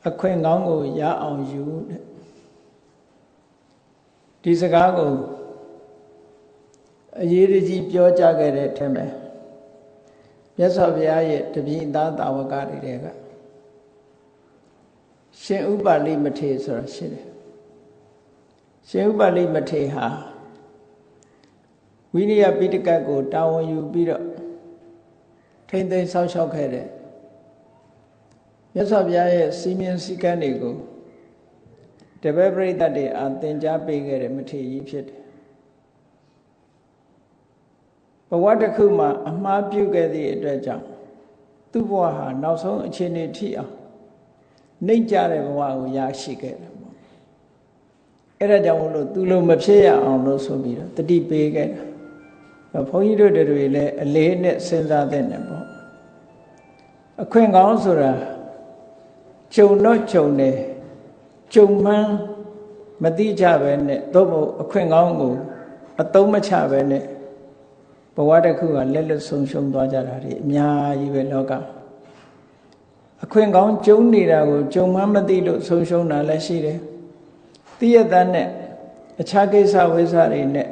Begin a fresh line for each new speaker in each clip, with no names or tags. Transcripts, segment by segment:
အခွင့်ကောင်းကိုရအောင်ယူတဲ့ဒီစကားကိုအရေးကြီးပြောကြခဲ့တဲ့ထဲမှာမြတ်စွာဘုရားရဲ့တပည့်သားတာဝကတွေကရှင်ဥပါလိမထေရဆိုတာရှိတယ်ရှင်ဥပါလိမထေရဟာဝိနည်းပိဋကတ်ကိုတာဝန်ယူပြီးတော့ထိမ့်သိမ်းဆောက်ရှောက်ခဲ့တဲ့မြတ်စွာဘုရားရဲ့စီမင်းစည်းကမ်းတွေကိုတပည့်ပရိသတ်တွေအားသင်ကြားပေးခဲ့တဲ့မထေရကြီးဖြစ်တယ်ဘဝတစ်ခုမှာအမှားပြုခဲ့သည့်အတွက်ကြောင့်သူ့ဘဝဟာနောက်ဆုံးအခြေအနေထိအောင်နှိမ့်ကြတဲ့ဘဝကိုရရှိခဲ့တယ်ပေါ့အဲ့ဒါကြောင့်မို့လို့သူလိုမဖြစ်ရအောင်လို့ဆိုပြီးတော့တတိပေးခဲ့တာဘုန်းကြီးတို့တွေလည်းအလေးနဲ့စဉ်းစားသင့်တယ်ပေါ့အခွင့်ကောင်းဆိုတာကြုံတော့ကြုံတယ်ကြုံမှန်းမသိကြပဲနဲ့သို့မဟုတ်အခွင့်ကောင်းကိုအသုံးမချပဲနဲ့ဘဝတစ်ခုကလက်လွတ်ဆုံးရှုံးသွားကြတာတွေအများကြီးပဲလောကအခွင့်ကောင်းကျုံနေတာကိုကြုံမှန်းမသိလို့ဆုံးရှုံးတာလည်းရှိတယ်သိရတဲ့နဲ့အခြားကိစ္စဝိစ္စတွေနဲ့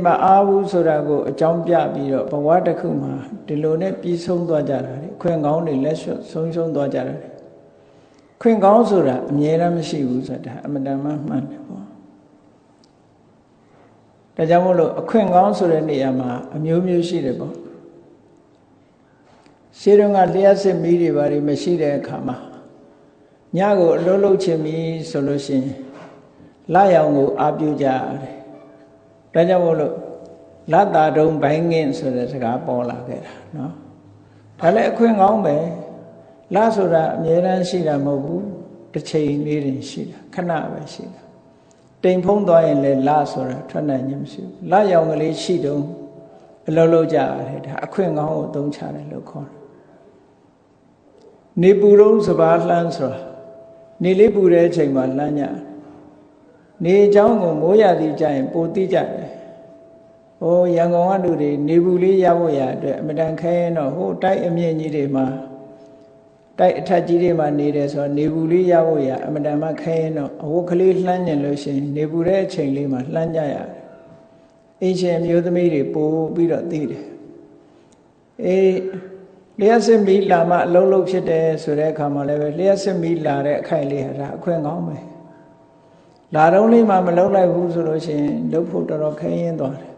မအားဘူးဆိုတာကိုအကြောင်းပြပြီးတော့ဘဝတစ်ခုမှာဒီလိုနဲ့ပြီးဆုံးသွားကြတာတွေအခွင့်ကောင်းတွေလက်ရွှတ်ဆုံးရှုံးသွားကြတာတွေခွင့်ကောင်းဆိုတာအမြဲတမ်းမရှိဘူးဆိုတာအမှန်တမ်းမှန်တယ်ပေါ့ဒါကြောင့်မို့လို့အခွင့်ကောင်းဆိုတဲ့နေရာမှာအမျိုးမျိုးရှိတယ်ပေါ့ရှင်းတော့ကလျှက်စစ်မီးတွေဘာတွေမရှိတဲ့အခါမှာညကိုအလုံးလုံးချင်ပြီဆိုလို့ရှိရင်လရောင်ကိုအားပြုကြရတယ်ဒါကြောင့်မို့လို့လတ်တာတုံးဘိုင်းငင်းဆိုတဲ့စကားပေါ်လာခဲ့တာနော်ဒါလည်းအခွင့်ကောင်းပဲလဆိုတာအမြဲတမ်းရှိတာမဟုတ်ဘူးတစ်ချိန်လေးတင်ရှိတာခဏပဲရှိတာတိမ်ဖုံးသွားရင်လည်းလဆိုတာထွက်နိုင်ခြင်းမရှိဘူးလရောင်ကလေးရှိတုံးအလုံးလုံးကြရတယ်ဒါအခွင့်ကောင်းကိုသုံးချတယ်လို့ခေါ်တယ်နေပူတုံးစပါးလှမ်းဆိုတာနေလေးပူတဲ့အချိန်မှာလှမ်းကြနေအကြောင်းကိုမိုးရသည်ကြရင်ပိုသိကြတယ်ဟိုရန်ကုန်ကလူတွေနေပူလေးရဖို့ရအတွက်အမတန်ခဲရင်တော့ဟိုတိုက်အမြင့်ကြီးတွေမှာတိုက်အထက်ကြီးတွေမှာနေတယ်ဆိုတော့နေပူလေးရဖို့ရအမတန်မှခဲရင်တော့အဝတ်ကလေးလှမ်းကျင်လို့ရှိရင်နေပူတဲ့အချိန်လေးမှာလှမ်းကြရတယ်အင်းရှင်မျိုးသမီးတွေပို့ပြီးတော့သိတယ်လျှက်စစ်မီးလာမှအလုံးလုံးဖြစ်တယ်ဆိုတဲ့အခါမှာလည်းပဲလျှက်စစ်မီးလာတဲ့အခိုက်လေးဟာဒါအခွင့်ကောင်းပဲလာတော့လေးမှမလုံးလိုက်ဘူးဆိုလို့ရှိရင်လုပ်ဖို့တော်တော်ခဲရင်သွားတယ်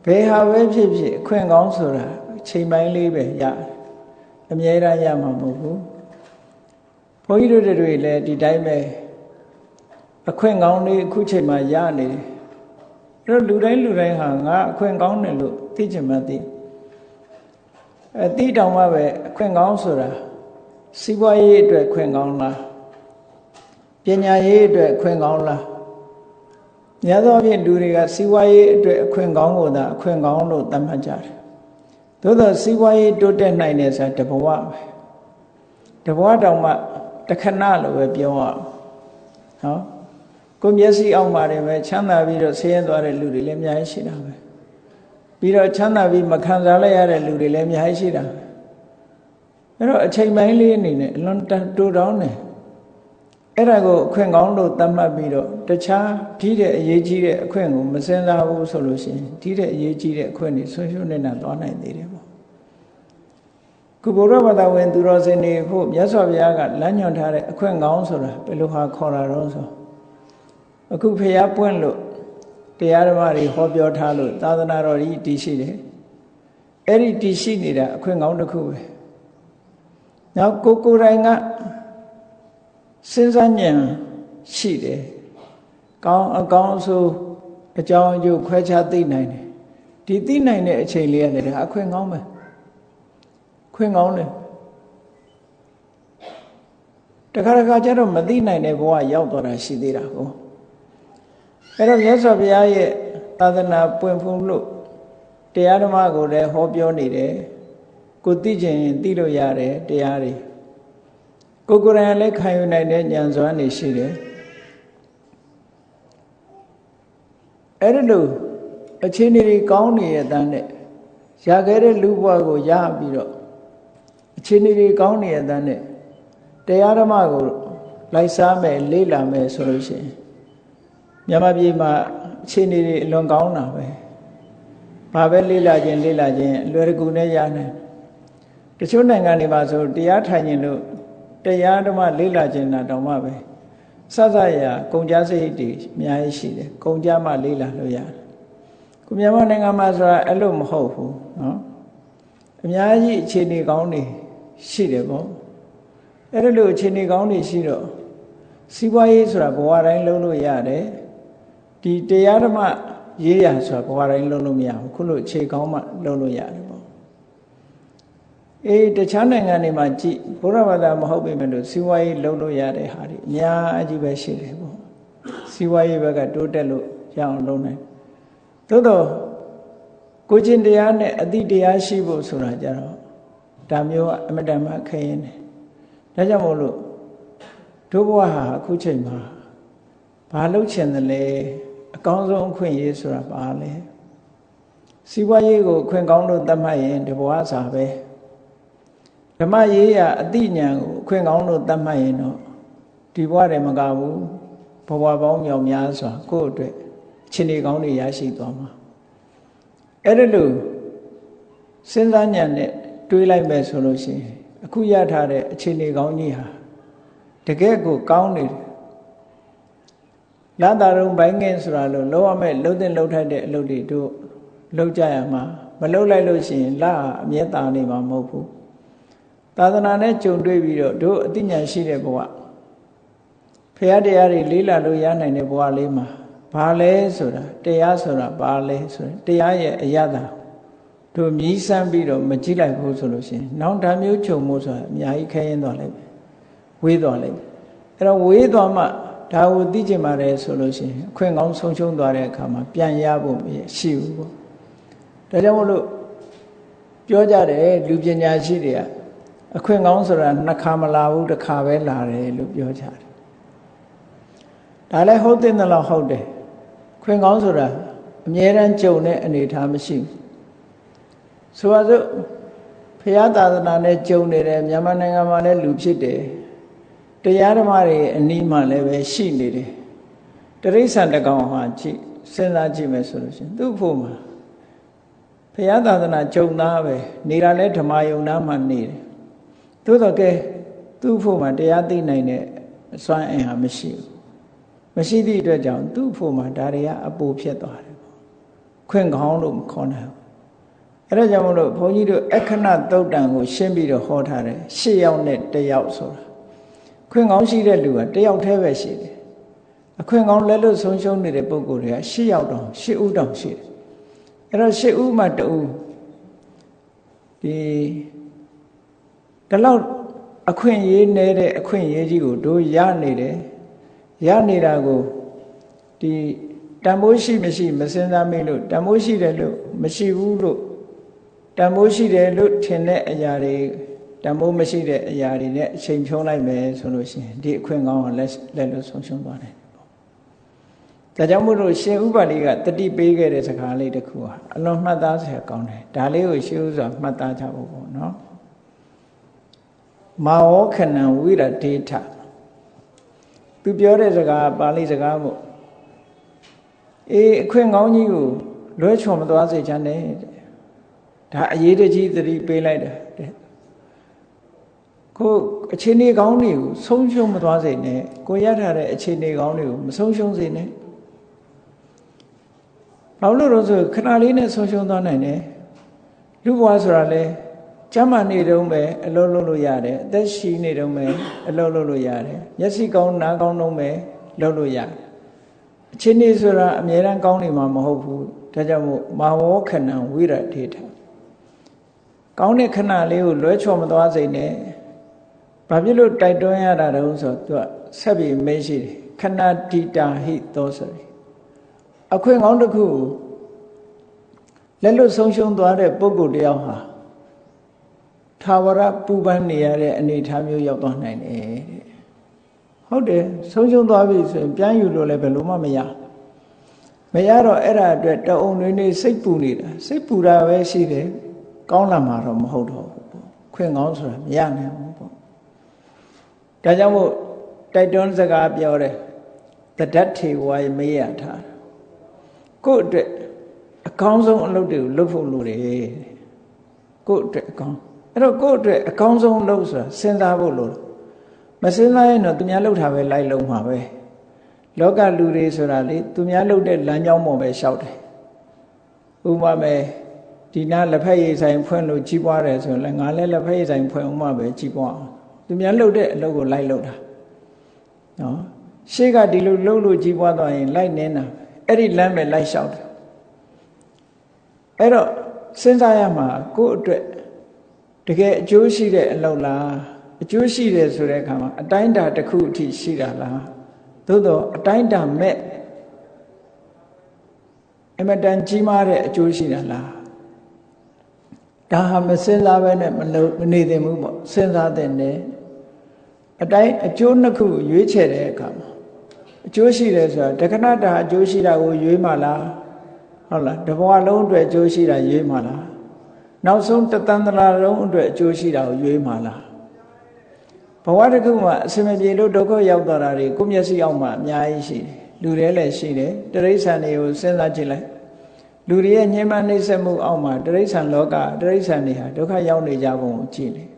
ဘယ်ဟာပဲဖြစ်ဖြစ်အခွင့်ကောင်းဆိုတာချိန်ပိုင်းလေးပဲရတယ်အမြဲတမ်းရမှာမဟုတ်ဘူးဘုန်းကြီးတို့တွေလည်းဒီတိုင်းပဲအခွင့်ကောင်းလေးအခုချိန်မှာရနေတယ်အဲ့တော့လူတိုင်းဟာငါအခွင့်ကောင်းတယ်လို့သိချင်မှသိသိတောင်မှပဲအခွင့်ကောင်းဆိုတာစီးပွားရေးအတွက်ခွင့်ကောင်းလားပညာရေးအတွက်ခွင့်ကောင်းလားများသောအားဖြင့်လူတွေကစီးပွားရေးအတွက်အခွင့်ကောင်းကိုသာအခွင့်ကောင်းလို့သတ်မှတ်ကြတယ်သို့သောစီးပွားရေးတိုးတက်နိုင်တယ်ဆိုတာတဘဝပဲတဘဝတောင်မှတခဏလို့ပဲပြောရအောင်နော်ကိုမျက်စိအောက်မှာတွေပဲချမ်းသာပြီးတော့ဆင်းရဲသွားတဲ့လူတွေလည်းအများကြီးရှိတာပဲပြီးတော့ချမ်းသာပြီးမခံစားလိုက်ရတဲ့လူတွေလည်းအများကြီးရှိတာအဲ့တော့အချိန်ပိုင်းလေးအနေနဲ့အလွန်တိုးတောင်းတယ်အဲ့ဒါကိုအခွင့်ကောင်းလို့သတ်မှတ်ပြီးတော့တခြားဒီတဲ့အရေးကြီးတဲ့အခွင့်ကိုမစင်စားဘူးဆိုလို့ရှိရင်ဒီတဲ့အရေးကြီးတဲ့အခွင့်တွေဆွဆွနေတာသွားနိုင်သေးတယ်ပေါ့ခုဘုရားဘာသာဝင်သူတော်စင်တွေဖို့မြတ်စွာဘုရားကလမ်းညွှန်ထားတဲ့အခွင့်ကောင်းဆိုတာဘယ်လိုဟာခေါ်တာတော့ဆိုအခုဖျားပွင့်လို့တရားဓမ္မတွေဟောပြောထားလို့သာသနာတော်ကြီးတည်ရှိတယ်အဲ့ဒီတည်ရှိနေတာအခွင့်ကောင်းတစ်ခုပဲနောက်ကိုယ်တိုင်ကစဉ်းစားဉာဏ်ရှိတယ်ကောင်းအကောင်းဆိုအကြောင်းအကျိုးခွဲခြားသိနိုင်တယ်ဒီသိနိုင်တဲ့အချိန်လေးရတယ်ဒါအခွင့်ကောင်းပဲခွင့်ကောင်းတယ်တခါကျတော့မသိနိုင်တဲ့ဘဝရောက်သွားတာရှိသေးတာကိုအဲ့တော့မြတ်စွာဘုရားရဲ့သာသနာပွင့်ဖူးလို့တရားဓမ္မကိုလည်းဟောပြောနေတယ်ကိုသိချင်ရင်သိလို့ရတယ်တရားတွေကိုယ်တိုင်လည်းခံယူနိုင်တဲ့ဉာဏ်စွမ်းနေရှိတယ်အဲ့ဒါလို့အခြေအနေတွေကောင်းနေရတဲ့နဲ့ရခဲ့တဲ့လူဘဝကိုရပြီးတော့အခြေအနေတွေကောင်းနေရတဲ့နဲ့ တရားဓမ္မကိုလိုက်စားမယ်လေ့လာမယ်ဆိုလို့ရှိရင်မြန်မာပြည်မှာအခြေအနေတွေအလွန်ကောင်းတာပဲဘာပဲလေ့လာခြင်းအလွယ်တကူနဲ့ရနိုင်တချို့နိုင်ငံတွေမှာဆိုတရားထိုင်ခြင်းလို့တရားဓမ္မလေ့လာခြင်းတာတောင်မှပဲစစရကုန်ကြစရိတ်တွေအများကြီးရှိတယ်ကုန်ကြမှလေ့လာလို့ရတယ်ခုမြန်မာနိုင်ငံမှာဆိုတာအဲ့လိုမဟုတ်ဘူးနော်အများကြီးအခြေအနေကောင်းတွေရှိတယ်ပေါ့အဲ့လိုအခြေအနေကောင်းတွေရှိတော့စီးပွားရေးဆိုတာဘဝတိုင်းလုပ်လို့ရတယ်ဒီတရားဓမ္မရေးရဆိုတာဘဝတိုင်းလုပ်လို့မရဘူးခုလိုအခြေကောင်းမှလုပ်လို့ရတယ်ပေါ့တခြားနိုင်ငံတွေမှာကြည့်ဘုရားဘာသာမဟုတ်ပေမဲ့လို့စီးပွားရေးလုပ်လို့ရတဲ့ဟာတွေအများကြီးပဲရှိတယ်ပေါ့စီးပွားရေးဘက်ကတိုးတက်လို့ရအောင်လုပ်နိုင်သို့တော့ကိုကျင့်တရားနဲ့အတိတရားရှိဖို့ဆိုတာကြတော့ဒါမျိုးအမတန်မှခရင်တယ်ဒါကြောင့်မို့လို့တို့ဘဝဟာအခုချိန်မှာဘာလုပ်ချင်တယ်လဲအကောင်းဆုံးအခွင့်အရေးဆိုတာပါလဲစီးပွားရေးကိုအခွင့်ကောင်းလို့သတ်မှတ်ရင်ဒီဘဝစာပဲဓမ္မရေးရအတိညာကိုအခွင့်ကောင်းလို့သတ်မှတ်ရင်တော့ဒီဘဝတည်းမကဘူးဘဝပေါင်းမြောက်များစွာကိုယ့်အတွက်အခြေအနေကောင်းတွေရရှိသွားမှာအဲ့ဒါလို့စဉ်းစားဉာဏ်နဲ့တွေးလိုက်မယ်ဆိုလို့ရှိရင်အခုရထားတဲ့အခြေအနေကောင်းကြီးဟာတကယ်ကိုကောင်းနေတယ်လာတာရုံဘိုင်းငင်းဆိုတာလို့လုံးဝမဲ့လှုပ်တဲ့လှုပ်ထိုက်တဲ့အလုပ်တွေတို့လှုပ်ကြရမှာမလှုပ်လိုက်လို့ရှိရင်လာအမြဲတာနေမှာမဟုတ်ဘူးသာသနာနဲ့ကြုံတွေ့ပြီးတော့တို့အသိဉာဏ်ရှိတဲ့ဘဝဖရာတရားတွေလေးလာလို့ရနိုင်တဲ့ဘဝလေးမှာဘာလဲဆိုတာတရားဆိုတာဘာလဲဆိုရင်တရားရဲ့အရသာတို့မြည်စမ်းပြီးတော့မကြည့်လိုက်ဘူးဆိုလို့ရှိရင်နောက်ဓာမျိုးခြုံမှုဆိုတာအများကြီးခဲရင်သွားလိုက်ဝေးသွားလိုက်အဲ့တော့ဝေးသွားမှဒါကိုသိကျင်ပါတယ်ဆိုလို့ရှိရင်အခွင့်ကောင်းဆုံးရှုံးသွားတဲ့အခါမှာပြန်ရဖို့မရှိဘူးပေါ့ဒါကြောင့်မို့လို့ပြောကြတယ်လူပညာရှိတွေကအခွင့်ကောင်းဆိုတာနှစ်ခါမလာဘူးတစ်ခါပဲလာတယ်လို့ပြောကြတယ်ဒါလည်းဟုတ်တဲ့လောက်ဟုတ်တယ်ခွင့်ကောင်းဆိုတာအမြဲတမ်းကြုံတဲ့အနေအထားမရှိဘူးဆိုပါစို့ဖရာသာသနာနဲ့ကြုံနေတယ်မြန်မာနိုင်ငံမှာလည်းလူဖြစ်တယ်တရားဓမ္မတွေအနီးမှာလည်းပဲရှိနေတယ်တရိစ္ဆာန်တကောင်ဟာကြည့်စဉ်းစားကြည့်မယ်ဆိုလို့ရှိရင်သူ့ဖို့မှာဖရာသာသနာကြုံသားပဲနေတာလဲဓမ္မယုံသားမှနေတယ်သို့တော့ကဲသူ့ဖို့မှာတရားသိနိုင်တဲ့အစွမ်းအင်ဟာမရှိဘူးမရှိသည့်အတွက်ကြောင့်သူ့ဖို့မှာဒါတွေကအပူဖြစ်သွားတယ်ပေါ့ခွင့်ကောင်းလို့မခေါ်နိုင်ဘူးအဲ့ဒါကြောင့်မလို့ဘုန်းကြီးတို့အခဏသုတ်တံကိုရှင်းပြီးတော့ဟောထားတယ်၈ယောက်နဲ့၁ယောက်ဆိုတာခွင့်ကောင်းရှိတဲ့လူက၁ယောက်တည်းပဲရှိတယ်အခွင့်ကောင်းလက်လွတ်ဆုံးရှုံးနေတဲ့ပုဂ္ဂိုလ်တွေက၈ယောက်တောင်၈ဦးတောင်ရှိတယ်အဲ့တော့၈ဦးမှတဦးဒီလောက်အခွင့်ရေးနေတဲ့အခွင့်ရေးကြီးကိုတို့ရနေတယ်ရနေတာကိုဒီတန်ဖိုးရှိမရှိမစင်စားမိလို့တန်ဖိုးရှိတယ်လို့မရှိဘူးလို့တန်ဖိုးရှိတယ်လို့ထင်တဲ့အရာတွေတန်ဖိုးမရှိတဲ့အရာတွေနဲ့အချိန်ဖြုံးလိုက်မယ်ဆိုလို့ရှိရင်ဒီအခွင့်ကောင်းကိုလက်လို့ဆုံးရှုံးသွားတယ်ပေါ့ဒါကြောင့်မို့လို့ရှင်ဥပါလိကတတိပေးခဲ့တဲ့စကားလေးတစ်ခုဟာအလွန်မှတ်သားစရာကောင်းတယ်ဒါလေးကိုရှင်းဥစွာမှတ်သားကြဖို့ပေါ့နော်မာဝခဏံဝိရဒေထသူပြောတဲ့စကားပါဠိစကားမို့အခွင့်ကောင်းကြီးကိုလွဲချော်မသွားစေချင်တယ်ဒါအရေးတကြီးသတိပေးလိုက်တာတဲ့ကိုအခြေအနေကောင်းတွေကိုဆုံးရှုံးမသွားစေနဲ့ကိုရထားတဲ့အခြေအနေကောင်းတွေကိုမဆုံးရှုံးစေနဲ့ဘာလို့လဲဆိုခဏလေးနဲ့ဆုံးရှုံးသွားနိုင်တယ်လူဘဝဆိုတာလေကျမ်းမာနေတုန်းပဲအလုပ်လုပ်လို့ရတယ်အသက်ရှိနေတုန်းပဲအလုပ်လုပ်လို့ရတယ်မျက်စိကောင်းနားကောင်းတုန်းပဲလုပ်လို့ရတယ်အခြေအနေဆိုတာအမြဲတမ်းကောင်းနေမှာမဟုတ်ဘူးဒါကြောင့်မို့မာဝခဏံဝိရဒေထကောင်းတဲ့ခဏလေးကိုလွဲချော်မသွားစေနဲ့ဘာဖြစ်လို့တိုက်တွန်းရတာတုံးဆိုတော့သူကဆက်ပြီးမေးရှိတယ်ခဏတိတာဟိသောဆိုရယ်အခွင့်ကောင်းတစ်ခုလက်လွတ်ဆုံးရှုံးသွားတဲ့ပုဂ္ဂိုလ်တယောက်ဟာထာဝရပူပန်းနေရတဲ့အနေအထားမျိုးရောက်သွားနိုင်တယ်တဲ့ဟုတ်တယ်ဆုံးရှုံးသွားပြီဆိုရင်ပြန်ယူလို့လည်းဘယ်လိုမှမရတော့အဲ့ဒါအတွက်တအုံတွေနေစိတ်ပူနေတာစိတ်ပူတာပဲရှိတယ်ကောင်းလာမှာတော့မဟုတ်တော့ဘူးပေါ့ခွင့်ကောင်းဆိုတာမရနိုင်ဘူးပေါ့ ဒါကြောင့်မို့တိုက်တွန်းစကားပြောတယ်တဒတ်ထေဝါယမေးရထားကိုယ့်အတွက်အကောင်းဆုံးအလုပ်တွေကိုလုပ်ဖို့လိုတယ်ကိုယ့်အတွက်အကောင်းအဲ့တော့ကိုယ့်အတွက်အကောင်းဆုံးလုပ်ဆိုတာစဉ်းစားဖို့လိုတယ်မစဉ်းစားရင်တော့သူများလုပ်တာပဲလိုက်လုံးမှာပဲလောကလူတွေဆိုတာလေသူများလုပ်တဲ့လမ်းကြောင်းပေါ်ပဲလျှောက်တယ်ဥပမာမဲ့ဒီနာလက်ဖက်ရည်ဆိုင်ဖွင့်လို့ကြီးပွားတယ်ဆိုရင်လည်းငါလည်းလက်ဖက်ရည်ဆိုင်ဖွင့်အောင်မှပဲကြီးပွားအောင်သူများလုပ်တဲ့အလုပ်ကိုလိုက်လုပ်တာနော်ရှေ့ကဒီလိုလုပ်လို့ကြီးပွားသွားရင်လိုက်နေတာအဲ့ဒီလမ်းပဲလိုက်လျှောက်တယ်အဲ့တော့စဉ်းစားရမှာကိုယ့်အတွက်တကယ်အကျိုးရှိတဲ့အလုပ်လားအကျိုးရှိတယ်ဆိုတဲ့အခါမှာအတိုင်းတာတစ်ခုအထိရှိတာလားသို့တော့အတိုင်းတာမဲ့အမတန်ကြီးမားတဲ့အကျိုးရှိတာလားဒါဟာမစဉ်းစားဘဲနဲ့မနေသင့်ဘူးပေါ့စဉ်းစားတဲ့နဲ့အတိုင်းအကျိုးနှစ်ခုရွေးချယ်တဲ့အခါမှာအကျိုးရှိတယ်ဆိုတာတက္ကနာတာအကျိုးရှိတာကိုရွေးမှလားဟုတ်လားတဘဝလုံးအတွက်အကျိုးရှိတာရွေးမှလားနောက်ဆုံးတသန္တရာလုံးအတွက်အကျိုးရှိတာကိုရွေးမှလားဘဝတစ်ခုမှာအစမပြေလို့ဒုက္ခရောက်သွားတာတွေကိုမျက်စိအောက်မှာအများကြီးရှိတယ်လူတွေလည်းရှိတယ်တိရစ္ဆာန်တွေကိုစဉ်းစားကြည့်လိုက်လူတွေရဲ့ညှဉ်းပန်းနှိပ်စက်မှုအောက်မှာတိရစ္ဆာန်လောကတိရစ္ဆာန်တွေဟာဒုက္ခရောက်နေကြပုံကိုကြည့်တယ်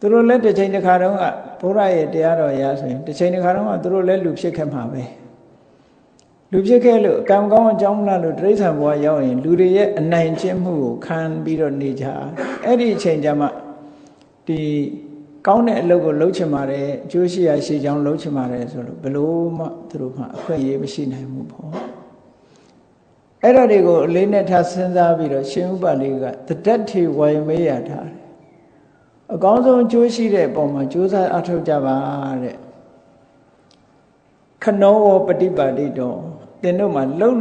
သူတို့လည်းတစ်ချိန်တစ်ခါတုန်းကဘုရားရဲ့တရားတော်ရာဆိုရင်တစ်ချိန်တစ်ခါတုန်းကသူတို့လည်းလူဖြစ်ခဲ့မှာပဲလူဖြစ်ခဲ့လို့ကံကောင်းအကြောင်းလားလို့တိရစ္ဆာန်ဘဝရောက်ရင်လူတွေရဲ့အနိုင်ကျင့်မှုကိုခံပြီးတော့နေကြအဲ့ဒီအချိန်ကျမှဒီကောင်းတဲ့အလုပ်ကိုလုပ်ချင်ပါတယ်အကျိုးရှိရာရှိကြောင်းလုပ်ချင်ပါတယ်ဆိုလို့ဘယ်လို့မှသူတို့မှအခွင့်အရေးမရှိနိုင်ဘူးပေါ့အဲ့ဒါတွေကိုအလေးနဲ့ထားစဉ်းစားပြီးတော့ရှင်ဥပလိကတဒတ်ထေဝါယမေးရထားတယ်အကောင်းဆုံးအကျိုးရှိတဲ့ပုံမှာကြိုးစားအထောက်ကြပါတဲ့ခနောဝပฏิပါတိတော်သင်တို့မှာလှုပ်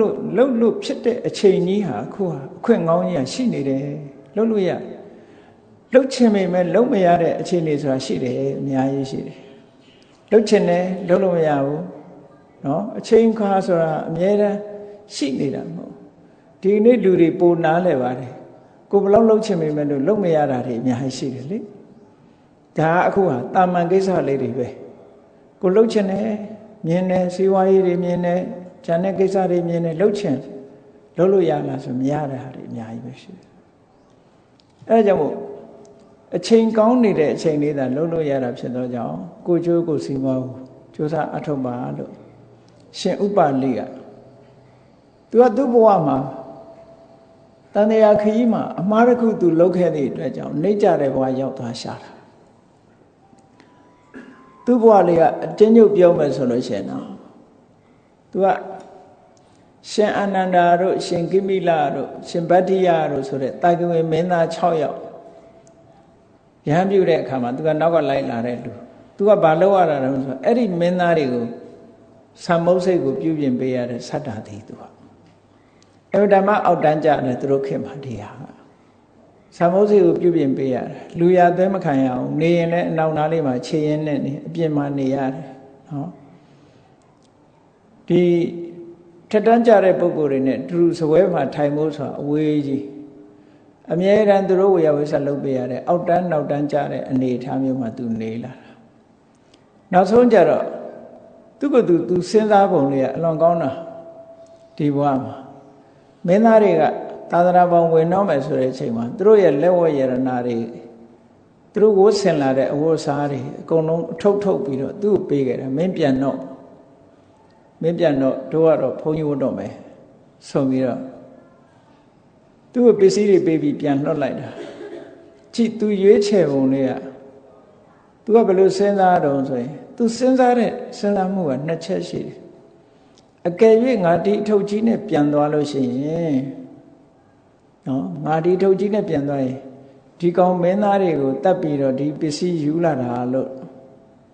လို့ဖြစ်တဲ့အချိန်ကြီးဟာအခုဟာအခွင့်ကောင်းကြီးရှိနေတယ်လှုပ်လို့ရလှုပ်ချင်ပေမဲ့လှုပ်မရတဲ့အခြေအနေဆိုတာရှိတယ်အများကြီးရှိတယ်လှုပ်ချင်တယ်လှုပ်လို့မရဘူးเนาะအချိန်ခါဆိုတာအများတန်းရှိနေတာမဟုတ်ဒီနေ့လူတွေပိုနားလဲပါတယ်ကိုဘလောက်လှုပ်ချင်ပေမဲ့လို့လှုပ်မရတာတွေအများကြီးရှိတယ်လေဒါအခုဟာတာမန်ကိစ္စလေးတွေပဲကိုလှုပ်ချင်တယ်မြင်တယ်စီးပွားရေးတွေမြင်တယ်ဉာဏ်နဲ့ကိစ္စတွေမြင်တယ်လှုပ်ချင်လှုပ်လို့ရလားဆိုမရတာတွေအများကြီးပဲရှိတယ်အဲဒါကြောင့်မို့အချိန်ကောင်းနေတဲ့အချိန်လေးသာလှုပ်လို့ရတာဖြစ်သောကြောင့်ကိုကျိုးကိုစီးပွားကိုကြိုးစားအထောက်ပါလို့ရှင်ဥပလိကသူကသူ့ဘဝမှာတန်တရားခရီးမှာအမှားတစ်ခုသူလုပ်ခဲ့တဲ့အတွက်ကြောင့်နှိမ့်ကြတဲ့ဘဝရောက်သွားရှာတာသူ့ဘဝလေးကအတင်းညုပ်ပြောမယ်ဆိုလို့ရှိရင်တော့သူကရှင်အာနန္ဒာတို့ရှင်ကိမိလတို့ရှင်ဗတ္တိယတို့ဆိုတဲ့တာကဝေမင်းသား6ယောက်ရဟန်းပြုတဲ့အခါမှာသူကနောက်ကလိုက်လာတဲ့လူသူကဘာလုပ်ရတာလဲဆိုတော့အဲ့ဒီမင်းသားတွေကိုသံမုတ်စိတ်ကိုပြုပြင်ပေးရတဲ့သတ္တာတိသူကအဲ့ဓမ္မအောက်တန်းကြတယ်သူတို့ခင်မှာတရားသံမုတ်စိတ်ကိုပြုပြင်ပေးရတယ်လူရသွဲမခံရအောင်နေရင်လည်းအနောက်နားလေးမှာခြေရင်းနဲ့နေအပြင်မှာနေရတယ်နော်ဒီထက်တန်းကြတဲ့ပုံကိုယ်တွေနဲ့တူစပွဲမှာထိုင်ဖို့ဆိုတာအဝေးကြီးအမြဲတမ်းသူတို့ဝေယဝိဆလုပ်ပေးရတဲ့အောက်တန်းနောက်တန်းကြတဲ့အနေအထားမျိုးမှာသူနေလာတာနောက်ဆုံးကြတော့သူကသူစဉ်းစားပုံလေးကအလွန်ကောင်းတာဒီဘဝမှာမင်းသားတွေကသာသနာပေါင်းဝင်တော့မယ်ဆိုတဲ့အချိန်မှာသူတို့ရဲ့လက်ဝတ်ရတနာတွေသူတို့ဝတ်ဆင်လာတဲ့အဝတ်စားတွေအကုန်လုံးထုတ်ပြီးတော့သူ့ကိုပေးခဲ့တယ်မင်းပြန်တော့တို့ကတော့ဘုန်းကြီးဝတ်တော့မယ်ဆိုပြီးတော့သူ့ကိုပစ္စည်းတွေပေးပြီးပြန်လွှတ်လိုက်တာကြည့်သူရွေးချယ်ပုံလေးကသူကဘယ်လိုစဉ်းစားတော့ဆိုရင်သူစဉ်းစားတဲ့စဉ်းစားမှုကနှစ်ချက်ရှိတယ်အကယ်၍ငါဒီအထုပ်ကြီးနဲ့ပြန်သွားလို့ရှိရင်နော်ငါဒီအထုပ်ကြီးနဲ့ပြန်သွားရင်ဒီကောင်မင်းသားတွေကိုတတ်ပြီးတော့ဒီပစ္စည်းယူလာတာလို့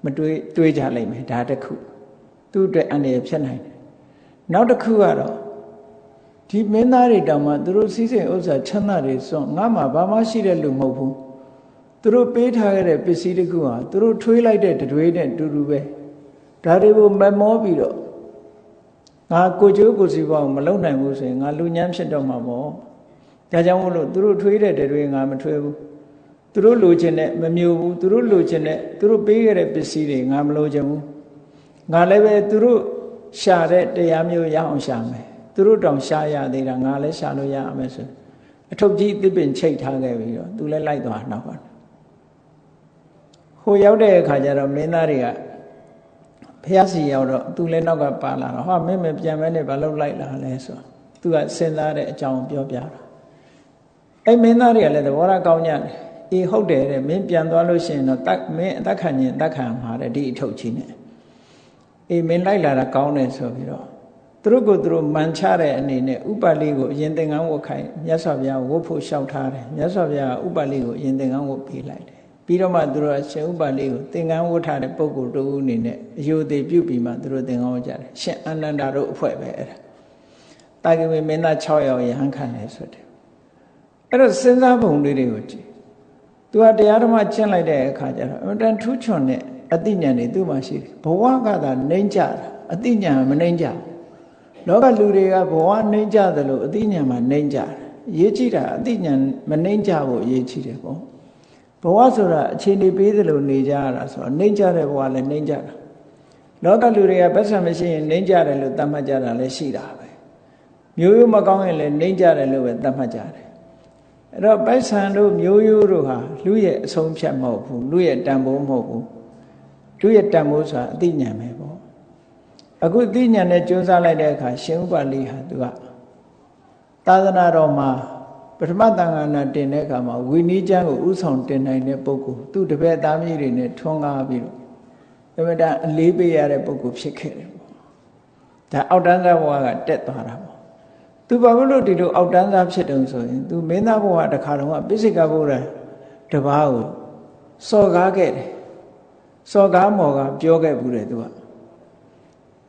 မတွေးကြလိမ့်မယ်ဒါတစ်ခုသူ့အတွက်အန္တရာယ်ဖြစ်နိုင်တယ်နောက်တစ်ခုကတော့ဒီမင်းသားတွေတောင်မှသူတို့စီးစိမ်ဥစ္စာချမ်းသာတွေစွန့်ငါမှဘာမှရှိတဲ့လူမဟုတ်ဘူးသူတို့ပေးထားခဲ့တဲ့ပစ္စည်းတစ်ခုဟာသူတို့ထွေးလိုက်တဲ့တွေနဲ့တူတူပဲဒါတွေကိုမမောပြီးတော့ငါကိုကျိုးကိုစီပွားကိုမလုံနိုင်ဘူးဆိုရင်ငါလူညမ်းဖြစ်တော့မှာပေါ့ဒါကြောင့်မို့လို့သူတို့ထွေးတဲ့တွေငါမထွေးဘူး သူတို့လိုချင်တဲ့မမျိုးဘူးသူတို့လိုချင်တဲ့သူတို့ပေးခဲ့တဲ့ပစ္စည်းတွေငါမလိုချင်ဘူးငါလည်းပဲသူတို့ရှာတဲ့တရားမျိုးရအောင်ရှာမယ်သူတို့တောင်ရှာရသေးတာငါလည်းရှာလို့ရအောင်မယ်ဆိုအထုပ်ကြီးသစ်ပင်ချိတ်ထားခဲ့ပြီးတော့သူလည်းလိုက်သွားနောက်ကဟိုရောက်တဲ့အခါကျတော့မင်းသားတွေကဖះစီရောက်တော့သူလည်းနောက်ကပါလာတော့ဟာမင်းမပြန်မဲနဲ့ဘာလို့လိုက်လာလဲဆိုသူကစဉ်းစားတဲ့အကြောင်းပြောပြတာအဲ့မင်းသားတွေကလည်းသဘောထားကောင်းကြတယ်အေးဟုတ်တယ်တဲ့မင်းပြန်သွားလို့ရှိရင်တော့မင်းအသက်ခံရင်အသက်ခံမှာတဲ့ဒီအထုပ်ကြီးနဲ့အေးမင်းလိုက်လာတာကောင်းတယ်ဆိုပြီးတော့သူတို့ကိုသူတို့မှန်ချတဲ့အနေနဲ့ဥပလိကိုအရင်သင်္ကန်းဝတ်ခိုင်းမြတ်စွာဘုရားဝတ်ဖို့လျှောက်ထားတယ်မြတ်စွာဘုရားဥပလိကိုအရင်သင်္ကန်းဝတ်ပေးလိုက်တယ်ပြီးတော့မှသူတို့ရှင်ဥပလိကိုသင်္ကန်းဝတ်ထားတဲ့ပုဂ္ဂိုလ်တူအနေနဲ့အယုသေးပြုပြီးမှသူတို့သင်္ကန်းဝတ်ကြတယ်ရှင်အာနန္ဒာတို့အဖွဲ့ပဲအဲ့ဒါတာဂိဝေမင်းသား6ယောက်ရဟန်းခံတယ်ဆိုတယ်အဲ့တော့စဉ်းစားပုံလေးတွေကိုကြည့်သူကတရားဓမ္မကျင့်လိုက်တဲ့အခါကျတော့အမှန်တန်ထူးချွန်တဲ့အသိဉာဏ်တွေသူ့မှာရှိတယ်ဘဝကသာနှိမ့်ကြတာအသိဉာဏ်မနှိမ့်ကြလောကလူတွေကဘဝနှိမ့်ကြသလိုအသိဉာဏ်မှာနှိမ့်ကြတယ်အရေးကြီးတာအသိဉာဏ်မနှိမ့်ကြဖို့အရေးကြီးတယ်ပေါ့ဘဝဆိုတာအခြေအနေပေးသလိုနေကြရတာဆိုတော့နှိမ့်ကြတဲ့ဘဝလည်းနှိမ့်ကြတာလောကလူတွေကပတ်စံမရှိရင်နှိမ့်ကြတယ်လို့သတ်မှတ်ကြတာလည်းရှိတာပဲမျိုးရိုးမကောင်းရင်လည်းနှိမ့်ကြတယ်လို့ပဲသတ်မှတ်ကြတယ်အဲ့တော့ပိုက်ဆံတို့မျိုးရိုးတို့ဟာလူရဲ့အဆုံးဖြတ်မဟုတ်ဘူးလူရဲ့တန်ဖိုးမဟုတ်ဘူးလူရဲ့တန်ဖိုးဆိုတာအသိဉာဏ်ပဲပေါ့အခုအသိဉာဏ်နဲ့ကြိုးစားလိုက်တဲ့အခါရှင်ဥပလိဟာသူကသာသနာတော်မှာပထမသံဃာနာတင်တဲ့အခါမှာဝိနည်းကျမ်းကိုဥဆောင်တင်နိုင်တဲ့ပုဂ္ဂိုလ်သူတပည့်သားမြေတွေနဲ့ထွန်းကားပြီးတော့အမှန်တန်အလေးပေးရတဲ့ပုဂ္ဂိုလ်ဖြစ်ခဲ့တယ်ပေါ့ဒါအောက်တန်းစားဘဝကတက်သွားတာပေါ့သူဘာလို့ဒီလိုအောက်တန်းစားဖြစ်တုံဆိုရင်သူမင်းသားဘဝတစ်ခါတော့ပိစိကဗုဒ္ဓတပါးကိုစော်ကားခဲ့တယ်စော်ကားမော်ကပြောခဲ့ဘူးတယ်သူက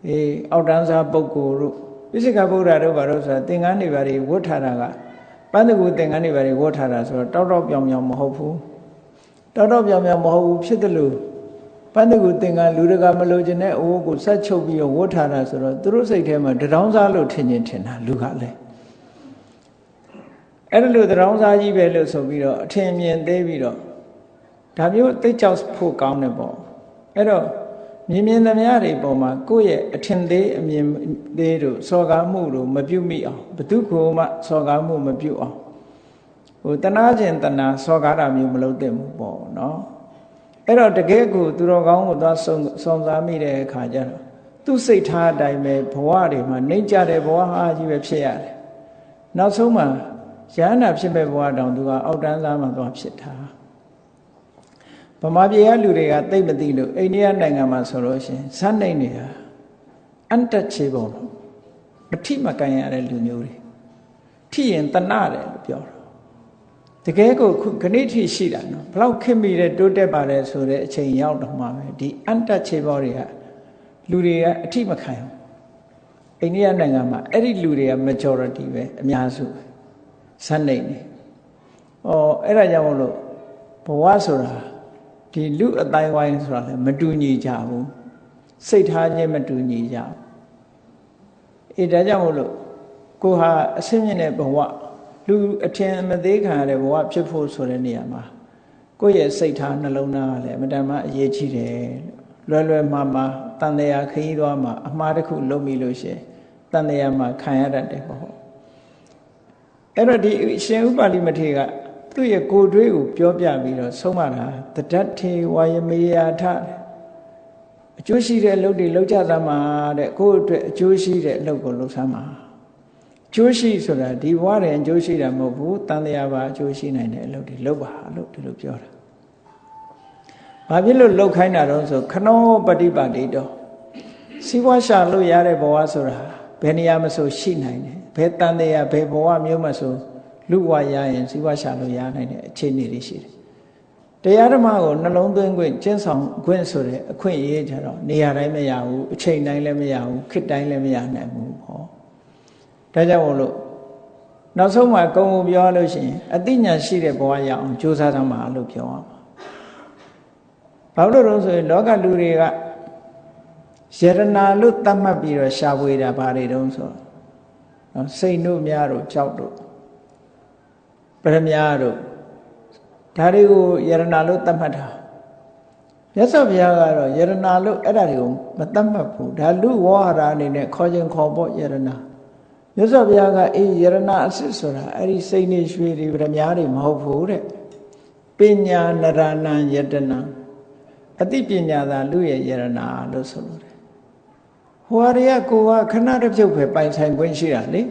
အေးအောက်တန်းစားပုဂ္ဂိုလ်တို့ပိစိကဗုဒ္ဓတို့ဘာလို့ဆိုတာသင်္ကန်းတွေဘာတွေဝတ်ထားတာကပန်းတကူသင်္ကန်းတွေဘာတွေဝတ်ထားတာဆိုတော့တောက်တောက်ပြောင်ပြောင်မဟုတ်ဘူးတောက်တောက်ပြောင်ပြောင်မဟုတ်ဘူးဖြစ်တယ်လို့ပန်းတကူသင်္ကန်းလူတကာမလို့ခြင်းတဲ့အဝတ်ကိုဆက်ချုပ်ပြီးတော့ဝတ်ထားတာဆိုတော့သူတို့စိတ်ထဲမှာတရောင်းစားလို့ထင်တာလူကလည်းအဲ့ဒါလို့တရောင်းစားကြီးပဲလို့ဆိုပြီးတော့အထင်မြင်သေးပြီးတော့ဒါမျိုးသိကြောက်ဖို့ကောင်းတယ်ပေါ့အဲ့တော့မြင်သမျှတွေပေါ်မှာကိုယ့်ရဲ့အထင်သေးအမြင်သေးတို့စော်ကားမှုတို့မပြုမိအောင်ဘသူကမှစော်ကားမှုမပြုအောင်ဟိုတနာခြင်းတနာစော်ကားတာမျိုးမလုပ်သင့်ဘူးပေါ့နော်အဲ့တော့တကယ်ကိုသူတော်ကောင်းကိုသွားစုံစားမိတဲ့အခါကျတော့သူ့စိတ်ထားအတိုင်းပဲဘဝတွေမှာနှိမ့်ကြတဲ့ဘဝဟာကြီးပဲဖြစ်ရတယ်နောက်ဆုံးမှာရဟန္တာဖြစ်မဲ့ဘဝတောင်သူကအောက်တန်းစားမှသွားဖြစ်တာဗမာပြည်ကလူတွေကသိမသိလို့အိန္ဒိယနိုင်ငံမှာဆိုလို့ရှိရင်ဇတ်နိုင်နေတာအန်တချေပုံမထိမကန်ရတဲ့လူမျိုးတွေထိရင်တနာတယ်လို့ပြောတာတကယ်ကိုခဏိထိရှိတာနော်ဘလောက်ခင်မိတဲ့တိုးတက်ပါတယ်ဆိုတဲ့အချိန်ရောက်တော့မှပဲဒီအန်တချေပုံတွေကလူတွေကအထိမခံဘူးအိန္ဒိယနိုင်ငံမှာအဲ့ဒီလူတွေက majority ပဲအများစုဇတ်နိုင်နေအဲ့ဒါကြောင့်မလို့ဘဝဆိုတာဒီလူအတိုင်းဝိုင်းဆိုတာလည်းမတူညီကြဘူးစိတ်ထားခြင်းမတူညီကြဘူးအေးဒါကြောင့်မို့လို့ကိုဟာအဆင့်မြင့်တဲ့ဘဝလူအထင်မသေးခံရတဲ့ဘဝဖြစ်ဖို့ဆိုတဲ့နေရာမှာကိုယ့်ရဲ့စိတ်ထားနှလုံးသားကလည်းအမှန်တမ်းအရေးကြီးတယ်လွယ်မှာတန်တရားခရီးသွားမှာအမှားတစ်ခုလုပ်မိလို့ရှိရင်တန်တရားမှာခံရတတ်တယ်ပေါ့အဲ့တော့ဒီရှင်ဥပါလိမထေရကသူ့ရဲ့ကိုယ်တွေးကိုပြောပြပြီးတော့ဆုံးမတာတဒတ်ထေဝါယမေယာထအကျိုးရှိတဲ့အလုပ်တွေလုပ်ကြသမှာတဲ့ကိုယ့်အတွက်အကျိုးရှိတဲ့အလုပ်ကိုလုပ်စမ်းမှာအကျိုးရှိဆိုတာဒီဘဝတည်းအကျိုးရှိတာမဟုတ်ဘူးတန်တရားပါအကျိုးရှိနိုင်တဲ့အလုပ်တွေလုပ်ပါလို့ဒီလိုပြောတာဘာဖြစ်လို့လုပ်ခိုင်းတာတော့ဆိုခနောပฏิပါတိတော့စီးပွားရှာလို့ရတဲ့ဘဝဆိုတာဘယ်နေရာမဆိုရှိနိုင်တယ်ဘယ်တန်တရားဘယ်ဘဝမျိုးမဆိုလူဘဝရရင်စီးပွားရှာလို့ရနိုင်တဲ့အခြေအနေတွေရှိတယ်တရားဓမ္မကိုနှလုံးသွင်းခွင့်ကျင့်ဆောင်ခွင့်ဆိုတဲ့အခွင့်အရေးကြတော့နေရာတိုင်းမရဘူးအချိန်တိုင်းလည်းမရဘူးခေတ်တိုင်းလည်းမရနိုင်ဘူးဟောဒါကြောင့်မို့လို့နောက်ဆုံးမှာကုံကိုပြောလို့ရှိရင်အသိဉာဏ်ရှိတဲ့ဘဝရအောင်ကြိုးစားသမှာလို့ပြောရမှာဘာလို့လဲဆိုရင်လောကလူတွေကယရနာလို့သတ်မှတ်ပြီးတော့ရှာဖွေတာဘာတွေတုံးဆိုတော့စိတ်တို့များတို့ကြောက်တို့ပရမညာတို့ ဒါတွေကိုယရနာလို့သတ်မှတ်တာမြတ်စွာဘုရားကတော့ယရနာလို့အဲ့ဒါတွေကိုမသတ်မှတ်ဘူးဒါလူဝါဟာရအနေနဲ့ခေါ်ခြင်းခေါ်ဖို့ယရနာမြတ်စွာဘုရားကအေးယရနာအစစ်ဆိုတာအဲ့ဒီစိတ်နေရွှေတွေဗရမ ्या တွေမဟုတ်ဘူးတဲ့ပညာနရဏံယတနာအသိပညာသာလူရဲ့ယရနာလို့ဆိုလို့တယ်ဟိုဟာတွေကကိုကခဏတစ်ပြုတ်ပဲပိုင်ဆိုင်ခွင့်ရှိတာလေ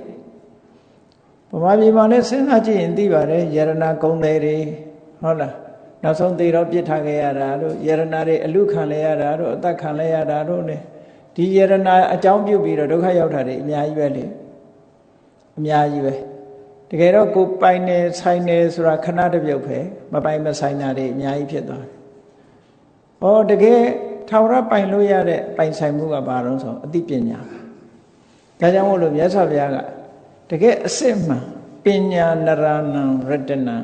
ဗမာပြည်မှာလည်းစဉ်းစားကြည့်ရင်သိပါတယ်ယရနာကုံတယ်တွေဟုတ်လားနောက်ဆုံးသေတော့ပြစ်ထားခဲ့ရတာတို့ယရနာတွေအလူခံလဲရတာတို့အသက်ခံလဲရတာတို့ ਨੇ ဒီယရနာအကြောင်းပြုပြီးတော့ဒုက္ခရောက်တာတွေအများကြီးပဲလေအများကြီးပဲတကယ်တော့ကိုပိုင်နေဆိုင်နေဆိုတာခဏတစ်ပြုတ်ပဲမပိုင်မဆိုင်တာတွေအများကြီးဖြစ်သွားတယ်။ဩတကယ်ထာဝရပိုင်လို့ရတဲ့ပိုင်ဆိုင်မှုကဘာလို့ဆိုအသိပညာဒါကြောင့်မို့လို့မြတ်စွာဘုရားကတကယ်အစစ်မှန်ပညာနရဏံရတနာ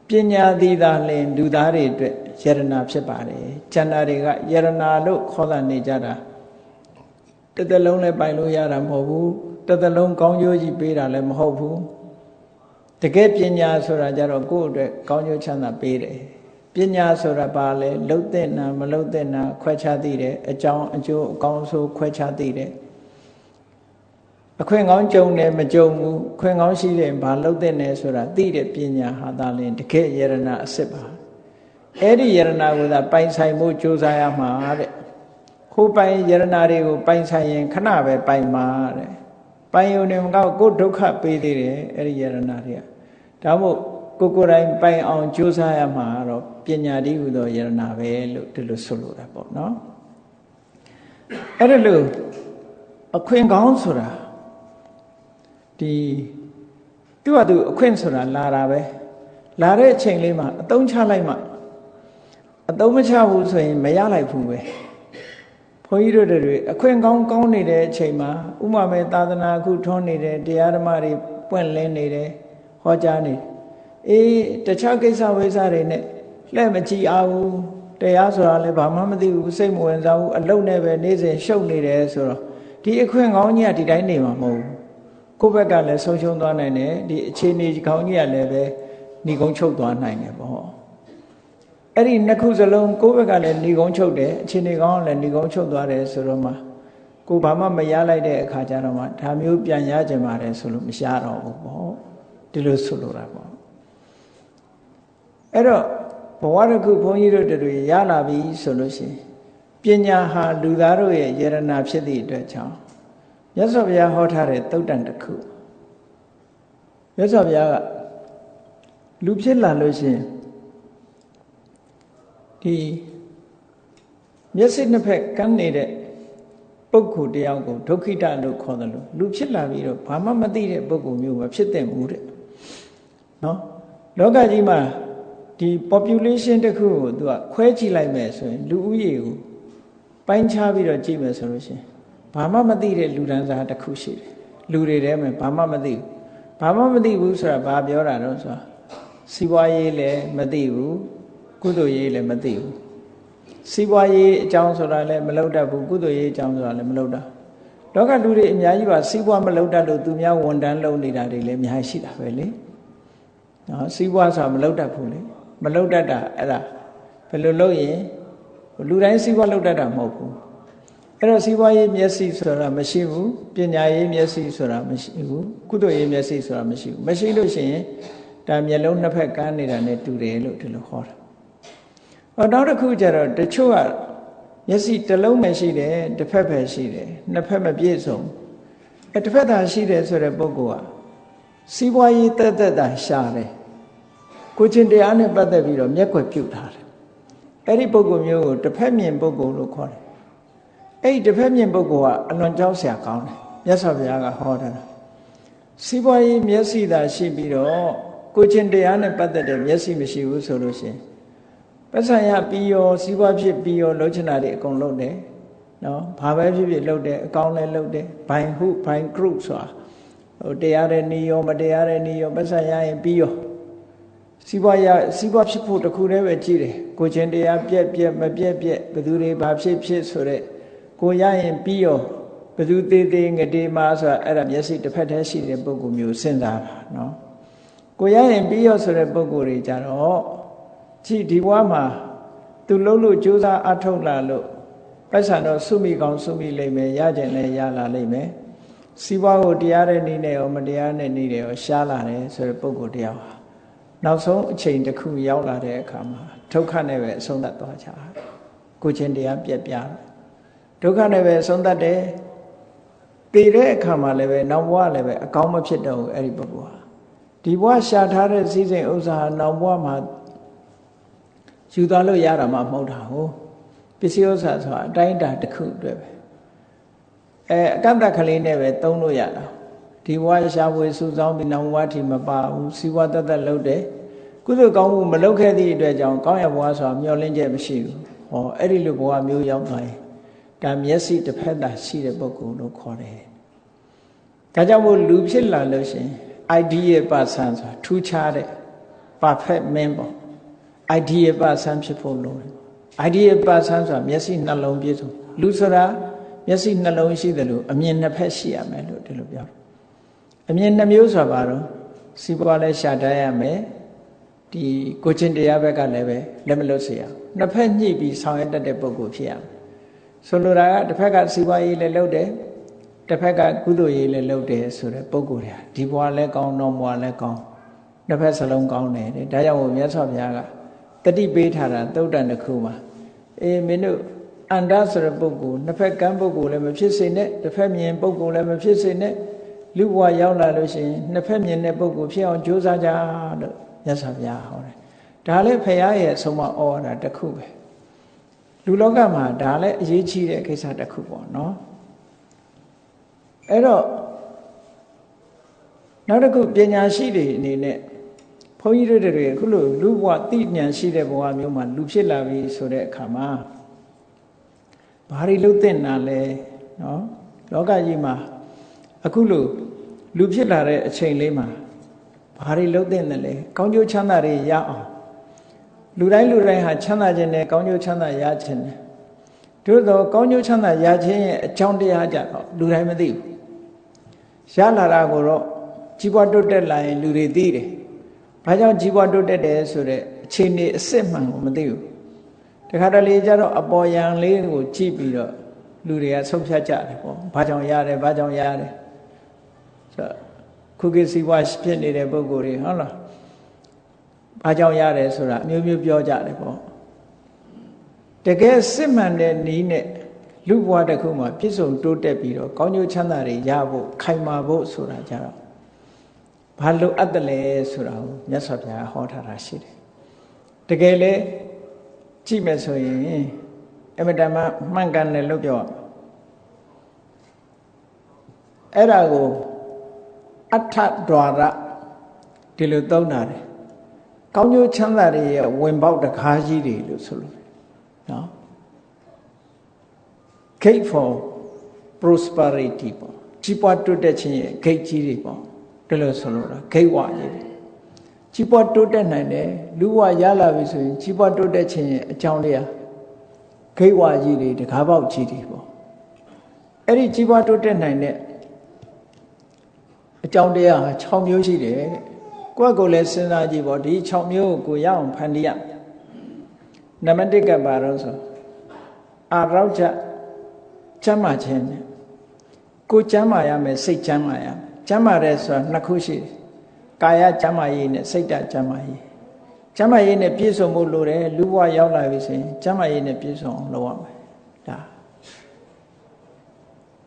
ပညာသီးသာလင်လူသားတွေအတွက်ယရနာဖြစ်ပါတယ်။ကျန်တာတွေကယရနာလို့ခေါ်တာနေကြတာတစ်သက်လုံးလည်းပိုင်လို့ရတာမဟုတ်ဘူးတစ်သက်လုံးကောင်းကျိုးကြီးပေးတာလည်းမဟုတ်ဘူးတကယ်ပညာဆိုတာကြတော့ကိုယ့်အတွက်ကောင်းကျိုးချမ်းသာပေးတယ်ပညာဆိုတာဘာလဲလှုပ်တဲ့နာမလှုပ်တဲ့နာခွဲခြားသိတယ်အကြောင်းအကျိုးအကောင်းဆိုးခွဲခြားသိတယ်အခွင့်ကောင်းကြုံတယ်မကြုံဘူးခွင့်ကောင်းရှိတယ်ဘာလှုပ်တဲ့နယ်ဆိုတာသိတဲ့ပညာဟာသာလင်တကယ်ယရနာအစစ်ပါအဲ့ဒီယရနာကိုသာပိုင်ဆိုင်မှုကြိုးစားရမှာတဲ့ခိုးပိုင်ယရနာတွေကိုပိုင်ဆိုင်ရင်ခဏပဲပိုင်မှာတဲ့ပိုင်ယုံနေမကောက်ကိုဒုက္ခပေးသေးတယ်အဲ့ဒီယရနာတွေကဒါမို့ကိုယ်တိုင်ပိုင်အောင်ကြိုးစားရမှာတော့ပညာတည်းဟူသောယရနာပဲလို့ဒီလိုဆိုလိုတာပေါ့နော်အဲ့ဒါလို့အခွင့်ကောင်းဆိုတာဒီသူ့ဟာသူအခွင့်ဆိုတာလာတာပဲလာတဲ့အချိန်လေးမှာအသုံးချလိုက်မှအသုံးမချဘူးဆိုရင်မရလိုက်ဘူးပဲဘုန်းကြီးတို့တွေအခွင့်ကောင်းကောင်းနေတဲ့အချိန်မှာဥမာမဲ့သာသနာအခုထွန်းနေတယ်တရားဓမ္မတွေပွင့်လင်းနေတယ်ဟောကြားနေအေးတခြားကိစ္စဝိစ္စတွေနဲ့လှည့်မကြည့်အောင်တရားဆိုတာလည်းဘာမှမသိဘူးစိတ်မဝင်စားဘူးအလုံးနဲ့ပဲနေ့စဉ်ရှုပ်နေတယ်ဆိုတော့ဒီအခွင့်ကောင်းကြီးကဒီတိုင်းနေမှာမဟုတ်ဘူးကိုယ့်ဘက်ကလည်းဆုံးရှုံးသွားနိုင်တယ်ဒီအခြေအနေကောင်းကြီးကလည်းပဲဏီကုန်းချုပ်သွားနိုင်တယ်ပေါ့အဲ့ဒီနှစ်ခုစလုံးကိုယ့်ဘက်ကလည်းဏီကုန်းချုပ်တယ်အခြေအနေကောင်းလည်းဏီကုန်းချုပ်သွားတယ်ဆိုတော့မှကိုယ်ဘာမှမရလိုက်တဲ့အခါကျတော့မှဒါမျိုးပြန်ရကြမှာတယ်ဆိုလို့မရတော့ဘူးပေါ့ဒီလိုဆိုလိုတာပေါ့အဲ့တော့ဘဝတစ်ခုဘုန်းကြီးတို့တွေရလာပြီဆိုလို့ရှိရင်ပညာဟာလူသားတို့ရဲ့ယရနာဖြစ်သည့်အတွက်ကြောင့်မြတ်စွာဘုရားဟောထားတဲ့သုတ်တန်တစ်ခုမြတ်စွာဘုရားကလူဖြစ်လာလို့ရှိရင်ဒီမျက်စိနှစ်ဖက်ကန်းနေတဲ့ပုဂ္ဂိုလ်တယောက်ကိုဒုက္ခိတလို့ခေါ်တယ်လို့လူဖြစ်လာပြီးတော့ဘာမှမသိတဲ့ပုဂ္ဂိုလ်မျိုးမဖြစ်သင့်ဘူးတဲ့နော်လောကကြီးမှာဒီ population တစ်ခုကိုသူကခွဲကြည့်လိုက်မယ်ဆိုရင်လူဦးရေကိုပိုင်းခြားပြီးတော့ကြည့်မယ်ဆိုလို့ရှိရင်ဘာမှမသိတဲ့လူဒန်းစားတစ်ခုရှိတယ်လူတွေထဲမှာဘာမှမသိဘူးဘာမှမသိဘူးဆိုတာဘာပြောတာတော့ဆိုတာစီးပွားရေးလည်းမသိဘူးကုသိုလ်ရေးလည်းမသိဘူးစီးပွားရေးအကြောင်းဆိုတာလည်းမလုပ်တတ်ဘူးကုသိုလ်ရေးအကြောင်းဆိုတာလည်းမလုပ်တတ်လောကလူတွေအများကြီးပါစီးပွားမလုပ်တတ်လို့သူများဝန်တန်းလုပ်နေတာတွေလည်းအများကြီးရှိတာပဲလေနော်စီးပွားဆိုတာမလုပ်တတ်ဘူးလေမလုပ်တတ်တာအဲ့ဒါဘယ်လိုလုပ်ရင်လူတိုင်းစီးပွားလုပ်တတ်တာမဟုတ်ဘူးအဲ့တော့စီးပွားရေးမျက်စိဆိုတာမရှိဘူးပညာရေးမျက်စိဆိုတာမရှိဘူးကုသိုလ်ရေးမျက်စိဆိုတာမရှိဘူးမရှိလို့ရှိရင်ဒါမျက်လုံးနှစ်ဖက်ကန်းနေတာနဲ့တူတယ်လို့ဒီလိုဟောတာနောက်တစ်ခုကျတော့တချို့ကမျက်စိတစ်လုံးပဲရှိတယ်တစ်ဖက်ပဲရှိတယ်နှစ်ဖက်မပြည့်စုံတစ်ဖက်သာရှိတယ်ဆိုတဲ့ပုဂ္ဂိုလ်ကစီးပွားရေးတက်တက်တာရှာတယ်ကိုချင်းတရားနဲ့ပတ်သက်ပြီးတော့မျက်ွယ်ပြုတ်ထားတယ်အဲ့ဒီပုဂ္ဂိုလ်မျိုးကိုတစ်ဖက်မြင်ပုဂ္ဂိုလ်လို့ခေါ်တယ်အဲ့ဒီတစ်ဖက်မြင်ပုဂ္ဂိုလ်ကအလွန်ကြောက်စရာကောင်းတယ်မြတ်စွာဘုရားကဟောတာစီးပွားရေးမျက်စိသာရှိပြီးတော့ကိုချင်းတရားနဲ့ပတ်သက်တဲ့မျက်စိမရှိဘူးဆိုလို့ရှိရင်ပတ်စံရပြီးရောစီးပွားဖြစ်ပြီးရောလှုပ်ချင်တာတွေအကုန်လုပ်တယ်နော်ဘာပဲဖြစ်ဖြစ်လုပ်တယ်အကောင်းလည်းလုပ်တယ်ဘိုင်ဟုဘိုင်ဂရုဆိုတာဟိုတရားတဲ့နေရောမတရားတဲ့နေရောပတ်စံရရင်ပြီးရောစီးပွားဖြစ်ဖို့တခုတည်းပဲကြည့်တယ်ကိုချင်းတရားပြက်မပြက်ဘယ်သူတွေဘာဖြစ်ဆိုတဲ့ကိုရရင်ပြီးရောဘယ်သူသေးငတေမာဆိုတာအဲ့ဒါမျက်စိတစ်ဖက်တည်းရှိတဲ့ပုဂ္ဂိုလ်မျိုးစဉ်းစားတာနော် ကိုရရင်ပြီးရောဆိုတဲ့ပုံကိုယ်တွေကြတော့ကြည်ဒီဘဝမှာသူလှုပ်လို့ကြိုးစားအထောက်လာလို့ပိုက်ဆံတော့စုမိကောင်းစုမိလိမ့်မယ်ရကျင်လည်းရလာလိမ့်မယ်စီးပွားကိုတရားတဲ့နည်းနဲ့ရောမတရားတဲ့နည်းတွေရောရှားလာတယ်ဆိုတဲ့ပုံကိုယ်တရားဟာနောက်ဆုံးအချိန်တစ်ခုရောက်လာတဲ့အခါမှာဒုက္ခနဲ့ပဲအဆုံးသတ်သွားကြတယ်ကိုချင်းတရားပြက်ပြားဒုက္ခနဲ့ပဲအဆုံးသတ်တယ်တည်တဲ့အခါမှာလည်းပဲနောက်ဘဝလည်းပဲအကောင်းမဖြစ်တော့ဘူးအဲ့ဒီပုဂ္ဂိုလ်ဟာဒီဘဝရှာထားတဲ့စည်းစိမ်ဥစ္စာဟာနောက်ဘဝမှာယူသွားလို့ရတာမှမဟုတ်တာဟုတ်ပစ္စည်းဥစ္စာဆိုတာအတိုင်းအတာတစ်ခုအတွက်ပဲအကန့်အသတ်ကလေးနဲ့ပဲသုံးလို့ရတာဒီဘဝရှာဖွေစုဆောင်းပြီးနောက်ဘဝထိမပါဘူးစီးပွားတတ်လုပ်တယ်ကုသိုလ်ကောင်းမှုမလုပ်ခဲ့သည့်အတွက်ကြောင့်ကောင်းရဘဝဆိုတာမျှော်လင့်ချက်မရှိဘူးဟောအဲ့ဒီလိုဘဝမျိုးရောက်သွားရင်ဒါမျက်စိတစ်ဖက်သာရှိတဲ့ပုဂ္ဂိုလ်လို့ခေါ်တယ်ဒါကြောင့်မို့လူဖြစ်လာလို့ရှိရင် ideal person ဆိုတာထူးခြားတဲ့ perfect man ပေါ့ ideal person ဖြစ်ဖို့လိုတယ် ideal person ဆိုတာမျက်စိနှလုံးပြည့်စုံလူဆိုတာမျက်စိနှလုံးရှိတယ်လို့အမြင်နှစ်ဖက်ရှိရမယ်လို့ဒီလိုပြောတယ်အမြင်နှမျိုးဆိုတာဘာလို့စီးပွားလဲရှာတတ်ရမယ်ဒီကိုချင်းတရားဘက်ကလည်းပဲလက်မလွတ်စေရနှစ်ဖက်ညှိပြီးဆောင်ရွက်တတ်တဲ့ပုဂ္ဂိုလ်ဖြစ်ရမယ်ဆိုလိုတာကတစ်ဖက်ကစီးပွားရေးလည်းလုပ်တယ်တစ်ဖက်ကကုသိုလ်ရေးလည်းလုပ်တယ်ဆိုတဲ့ပုဂ္ဂိုလ်တွေဒီဘဝလည်းကောင်းတော့ဘဝလည်းကောင်းနှစ်ဖက်စလုံးကောင်းတယ်ဒါကြောင့်မို့မြတ်စွာဘုရားကတတိပေးထားတာသုတ်တန်တစ်ခုမှာမင်းတို့အန္တဆိုတဲ့ပုဂ္ဂိုလ်နှစ်ဖက်ကမ်းပုဂ္ဂိုလ်လည်းမဖြစ်စေနဲ့တစ်ဖက်မြင်ပုဂ္ဂိုလ်လည်းမဖြစ်စေနဲ့လူဘဝရောက်လာလို့ရှိရင်နှစ်ဖက်မြင်တဲ့ပုဂ္ဂိုလ်ဖြစ်အောင်ကြိုးစားကြလို့မြတ်စွာဘုရားဟောတယ်ဒါလည်းဖရာရဲ့အဆုံးအမဩဝါဒတစ်ခုပဲလူလောကမှာဒါလည်းအရေးကြီးတဲ့ကိစ္စတစ်ခုပေါ့နော်အဲ့တော့နောက်တစ်ခုပညာရှိတွေအနေနဲ့ဘုန်းကြီးတို့တွေအခုလိုလူဘဝသိဉာဏ်ရှိတဲ့ဘဝမျိုးမှာလူဖြစ်လာပြီဆိုတဲ့အခါမှာဘာတွေလုပ်သင့်တာလဲနော်လောကကြီးမှာအခုလိုလူဖြစ်လာတဲ့အချိန်လေးမှာဘာတွေလုပ်သင့်တယ်လဲကောင်းကျိုးချမ်းသာတွေရအောင်လူတိုင်းဟာချမ်းသာခြင်းနဲ့ကောင်းကျိုးချမ်းသာရခြင်းနဲ့တို့တော့ကောင်းကျိုးချမ်းသာရခြင်းရဲ့အကြောင်းတရားကြတော့လူတိုင်းမသိဘူးရလာတာကိုတော့ကြီးပွားတိုးတက်လာရင်လူတွေသိတယ်ဘာကြောင့်ကြီးပွားတိုးတက်တယ်ဆိုတဲ့အခြေအနေအစစ်မှန်ကိုမသိဘူးတခါတလေကျတော့အပေါ်ယံလေးကိုကြည့်ပြီးတော့လူတွေကဆုံးဖြတ်ကြတယ်ပေါ့ဘာကြောင့်ရတယ်ဘာကြောင့်ရတယ်ဆိုခုခေတ်စီးပွားဖြစ်နေတဲ့ပုဂ္ဂိုလ်တွေဟုတ်လားဘာကြောင့်ရတယ်ဆိုတာအမျိုးမျိုးပြောကြတယ်ပေါ့တကယ်စစ်မှန်တဲ့နည်းနဲ့လူဘဝတစ်ခုမှာပြည့်စုံတိုးတက်ပြီးတော့ကောင်းကျိုးချမ်းသာတွေရဖို့ခိုင်မာဖို့ဆိုတာကြတော့ဘာလို့အပ်တယ်လဲဆိုတာကိုမြတ်စွာဘုရားဟောထားတာရှိတယ်တကယ်လေကြည့်မယ်ဆိုရင်အမတမမှန်ကန်တယ်လို့ပြောရအဲ့ဒါကိုအထဒွါရဒီလိုသုံးတာတယ်ကောင်းကျိုးချမ်းသာတွေရဲ့ဝင်ပေါက်တကားကြီးတွေလို့ဆိုလို့နော် gate for prosperity ပေါ့ကြီးပွားတိုးတက်ခြင်းရဲ့ gate ကြီးတွေပေါ့ဒီလိုဆိုလို့တာ gate ဝကြီးတွေကြီးပွားတိုးတက်နိုင်တယ်လူဘဝရလာပြီဆိုရင်ကြီးပွားတိုးတက်ခြင်းရဲ့အကြောင်းတရား gate ဝကြီးတွေတကားပေါက်ကြီးတွေပေါ့အဲ့ဒီကြီးပွားတိုးတက်နိုင်တဲ့အကြောင်းတရား6မျိုးရှိတယ်ကိုယ့်ကိုယ်လည်းစဉ်းစားကြည့်ပေါ့ဒီ6မျိုးကိုရအောင်ဖန်တီးရနံပါတ်1ကပါတော့ဆိုအာရောကြကျမ်းမာခြင်းနဲ့ကိုကျမ်းမာရမယ်စိတ်ကျမ်းမာရမယ်ကျမ်းမာတဲ့ဆိုတာနှစ်ခုရှိတယ်ကာယကျမ်းမာရေးနဲ့စိတ်တကျမ်းမာရေးကျမ်းမာရေးနဲ့ပြည့်စုံဖို့လိုတယ်လူဘဝရောက်လာပြီဆိုရင်ကျမ်းမာရေးနဲ့ပြည့်စုံအောင်လုပ်ရမယ်ဒါ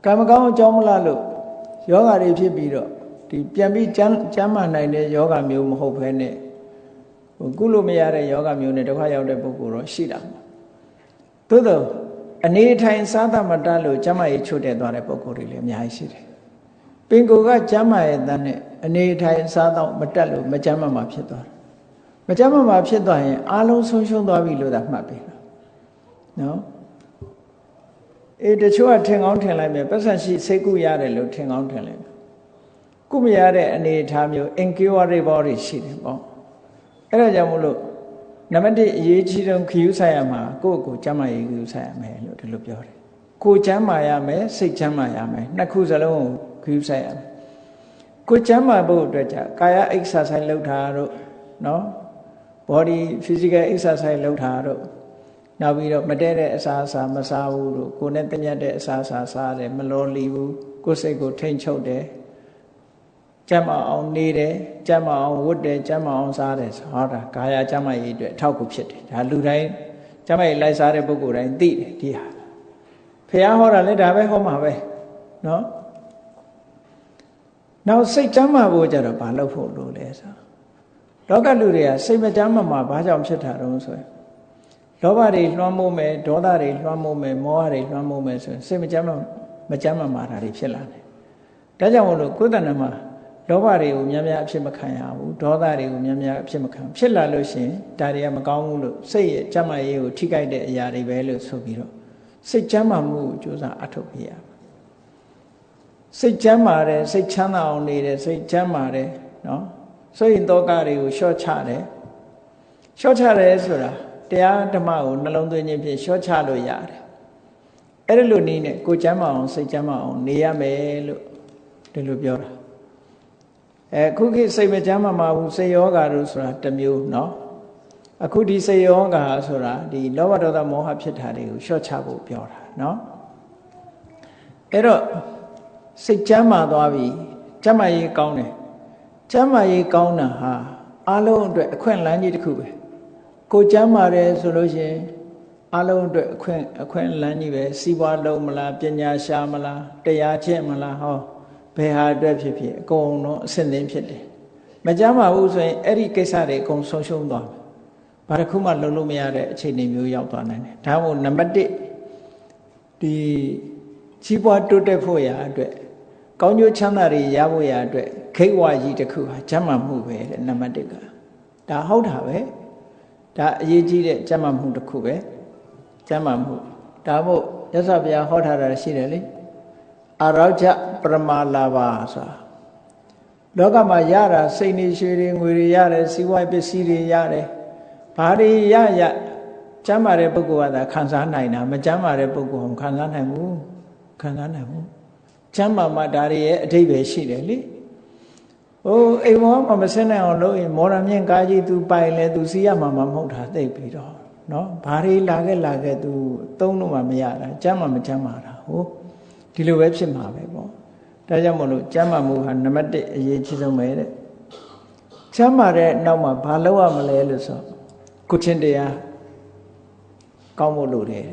ကံမကောင်းအကြောင်းမလားလို့ယောဂါတွေဖြစ်ပြီးတော့ဒီပြန်ပြီးကျမ်းမာနိုင်တဲ့ယောဂမျိုးမဟုတ်ဘဲနဲ့ကုလို့မရတဲ့ယောဂမျိုးနဲ့ဒုက္ခရောက်တဲ့ပုဂ္ဂိုလ်တော့ရှိတာသို့သောအနေထိုင်စားသမတလို့ကျမ်းမာရေးချွတ်တဲ့သွားတဲ့ပုဂ္ဂိုလ်တွေလည်းအများကြီးရှိတယ်ပင်ကိုယ်ကကျမ်းမာရဲ့တန်းနဲ့အနေထိုင်စားတော့မတက်လို့မကျမ်းမာမှာဖြစ်သွားတယ်မကျမ်းမာမှာဖြစ်သွားရင်အားလုံးဆုံးရှုံးသွားပြီလို့သာမှတ်ပြီနော်တချို့ကထင်ကောင်းထင်လိုက်မယ်ပတ်စံရှိစိတ်ကူရတယ်လို့ထင်ကောင်းထင်လိုက်ကုမရတဲ့အနေအထားမျိုး incurable တွေရှိတယ်ပေါ့အဲ့ဒါကြောင့်မို့လို့နံပါတ်1အရေးကြီးဆုံးခရူးဆိုင်ရမှာကိုယ့်ကိုကျမ်းမာရေးခရူးဆိုင်ရမယ်လို့ဒီလိုပြောတယ်ကိုကျမ်းမာရမယ်စိတ်ကျမ်းမာရမယ်နှစ်ခုစလုံးကိုခရူးဆိုင်ရမယ် ကိုကျမ်းမာဖို့အတွက်ကြကာယ exercise လုပ်တာတို့နော် body physical exercise လုပ်တာတို့နောက်ပြီးတော့မတည့်တဲ့အစားအစာမစားဘူးတို့ကိုယ်နဲ့တညက်တဲ့အစားအစာစားတယ်မလောလီဘူးကိုယ်စိတ်ကိုထိန်ချုပ်တယ်ကျမ်းမာအောင်နေတယ်ကျမ်းမာအောင်ဝတ်တယ်ကျမ်းမာအောင်စားတယ်ဟောတာကာယကျမ်းမာရေးအတွက်အထောက်အကူဖြစ်တယ်ဒါလူတိုင်းကျမ်းမာရေးလိုက်စားတဲ့ပုဂ္ဂိုလ်တိုင်းသိတယ်ဒီဟာဖះဟောတာလည်းဒါပဲဟောမှာပဲနော်နောက်စိတ်ကျမ်းမာဖို့ကြတော့ဘာလုပ်ဖို့လိုလဲဆိုလောကလူတွေကစိတ်မကျမ်းမာမှာဘာကြောင့်ဖြစ်တာတုံးဆိုရင်လောဘတွေလွှမ်းမိုးမယ်ဒေါသတွေလွှမ်းမိုးမယ်မောဟတွေလွှမ်းမိုးမယ်ဆိုရင်စိတ်မကျမ်းမာမှာတာတွေဖြစ်လာတယ်ဒါကြောင့်မို့လို့ကိုယ်တဏ္ဍမှာလောဘတွေကိုများများအဖြစ်မခံရဘူးဒေါသတွေကိုများများအဖြစ်မခံဖြစ်လာလို့ရှိရင်ဒါတွေကမကောင်းဘူးလို့စိတ်ရဲ့ကျမ်းမာရေးကိုထိခိုက်တဲ့အရာတွေပဲလို့ဆိုပြီးတော့စိတ်ကျမ်းမာမှုကိုကြိုးစားအထောက်ပြရစိတ်ကျမ်းမာတယ်စိတ်ချမ်းသာအောင်နေတယ်စိတ်ကျမ်းမာတယ်နော်စိတ်တောကတွေကိုလျှော့ချတယ်ဆိုတာတရားဓမ္မကိုနှလုံးသွင်းခြင်းဖြင့်လျှော့ချလို့ရတယ်အဲ့ဒီလိုနည်းနဲ့ကိုယ်ကျမ်းမာအောင်စိတ်ကျမ်းမာအောင်နေရမယ်လို့ဒီလိုပြောတာအခုခေတ်စိတ်မကျမ်းမာမှာဘူးစိတ်ယောဂါတို့ဆိုတာတစ်မျိုးเนาะအခုဒီစိတ်ယောဂါဆိုတာဒီလောဘဒေါသမောဟဖြစ်တာတွေကိုလျှော့ချဖို့ပြောတာเนาะအဲ့တော့စိတ်ကျမ်းမာသွားပြီကျမ်းမာရေးကောင်းတယ်ကျမ်းမာရေးကောင်းတာဟာအလုံးအတွက်အခွင့်အလမ်းကြီးတစ်ခုပဲကိုကျမ်းမာတယ်ဆိုလို့ရှိရင်အလုံးအတွက်အခွင့်အလမ်းကြီးပဲစီးပွားလုံးမလားပညာရှာမလားတရားကျင့်မလားဟောဘယ်ဟာအတွက်ဖြစ်ဖြစ်အကုန်လုံးအဆင့်သင်းဖြစ်တယ်မကြမ်းပါဘူးဆိုရင်အဲ့ဒီကိစ္စတွေအကုန်ဆုံးရှုံးသွားမယ်ဘာတစ်ခုမှလုပ်လို့မရတဲ့အခြေအနေမျိုးရောက်သွားနိုင်တယ်ဒါမှမဟုတ်နံပါတ်1ဒီကြီးပွားတိုးတက်ဖို့ရာအတွက်ကောင်းကျိုးချမ်းသာတွေရဖို့ရာအတွက်ခိတ်ဝါကြီးတစ်ခုဟာကျမ်းမာမှုပဲတဲ့နံပါတ်1ကဒါဟုတ်တာပဲဒါအရေးကြီးတဲ့ကျမ်းမာမှုတစ်ခုပဲကျမ်းမာမှုဒါမို့ရသော်ဘုရားဟောထားတာရှိတယ်လေအရောကြပရမလာပါဆိုတာလောကမှာရတာစိတ်နေရွှေတွေငွေတွေရတယ်စီးပွားပစ္စည်းတွေရတယ်ဘာတွေရကျမ်းမာတဲ့ပုဂ္ဂိုလ်ကသာခံစားနိုင်တာမကျမ်းမာတဲ့ပုဂ္ဂိုလ်ကမခံစားနိုင်ဘူးကျမ်းမာမှဒါတွေရဲ့အဓိပ္ပာယ်ရှိတယ်လေဟိုအိမ်မောမဆင်းနိုင်အောင်လုပ်ရင်မော်ရမြင့်ကားကြီး तू ပိုင်လဲ तू စီးရမှာမဟုတ်တာသိပြီးတော့နော်ဘာတွေလာခဲ့ तू သုံးလို့မှမရတာကျမ်းမာမကျမ်းမာတာဟိုဒီလိုပဲဖြစ်မှာပဲပေါ့ဒါကြောင့်မို့လို့ကျမ်းမာမှုဟာနံပါတ်1အရေးကြီးဆုံးပဲတဲ့ကျမ်းမာတဲ့နောက်မှာဘာလုပ်ရမလဲလို့ဆိုကိုချင်းတရားကောင်းဖို့လိုတယ်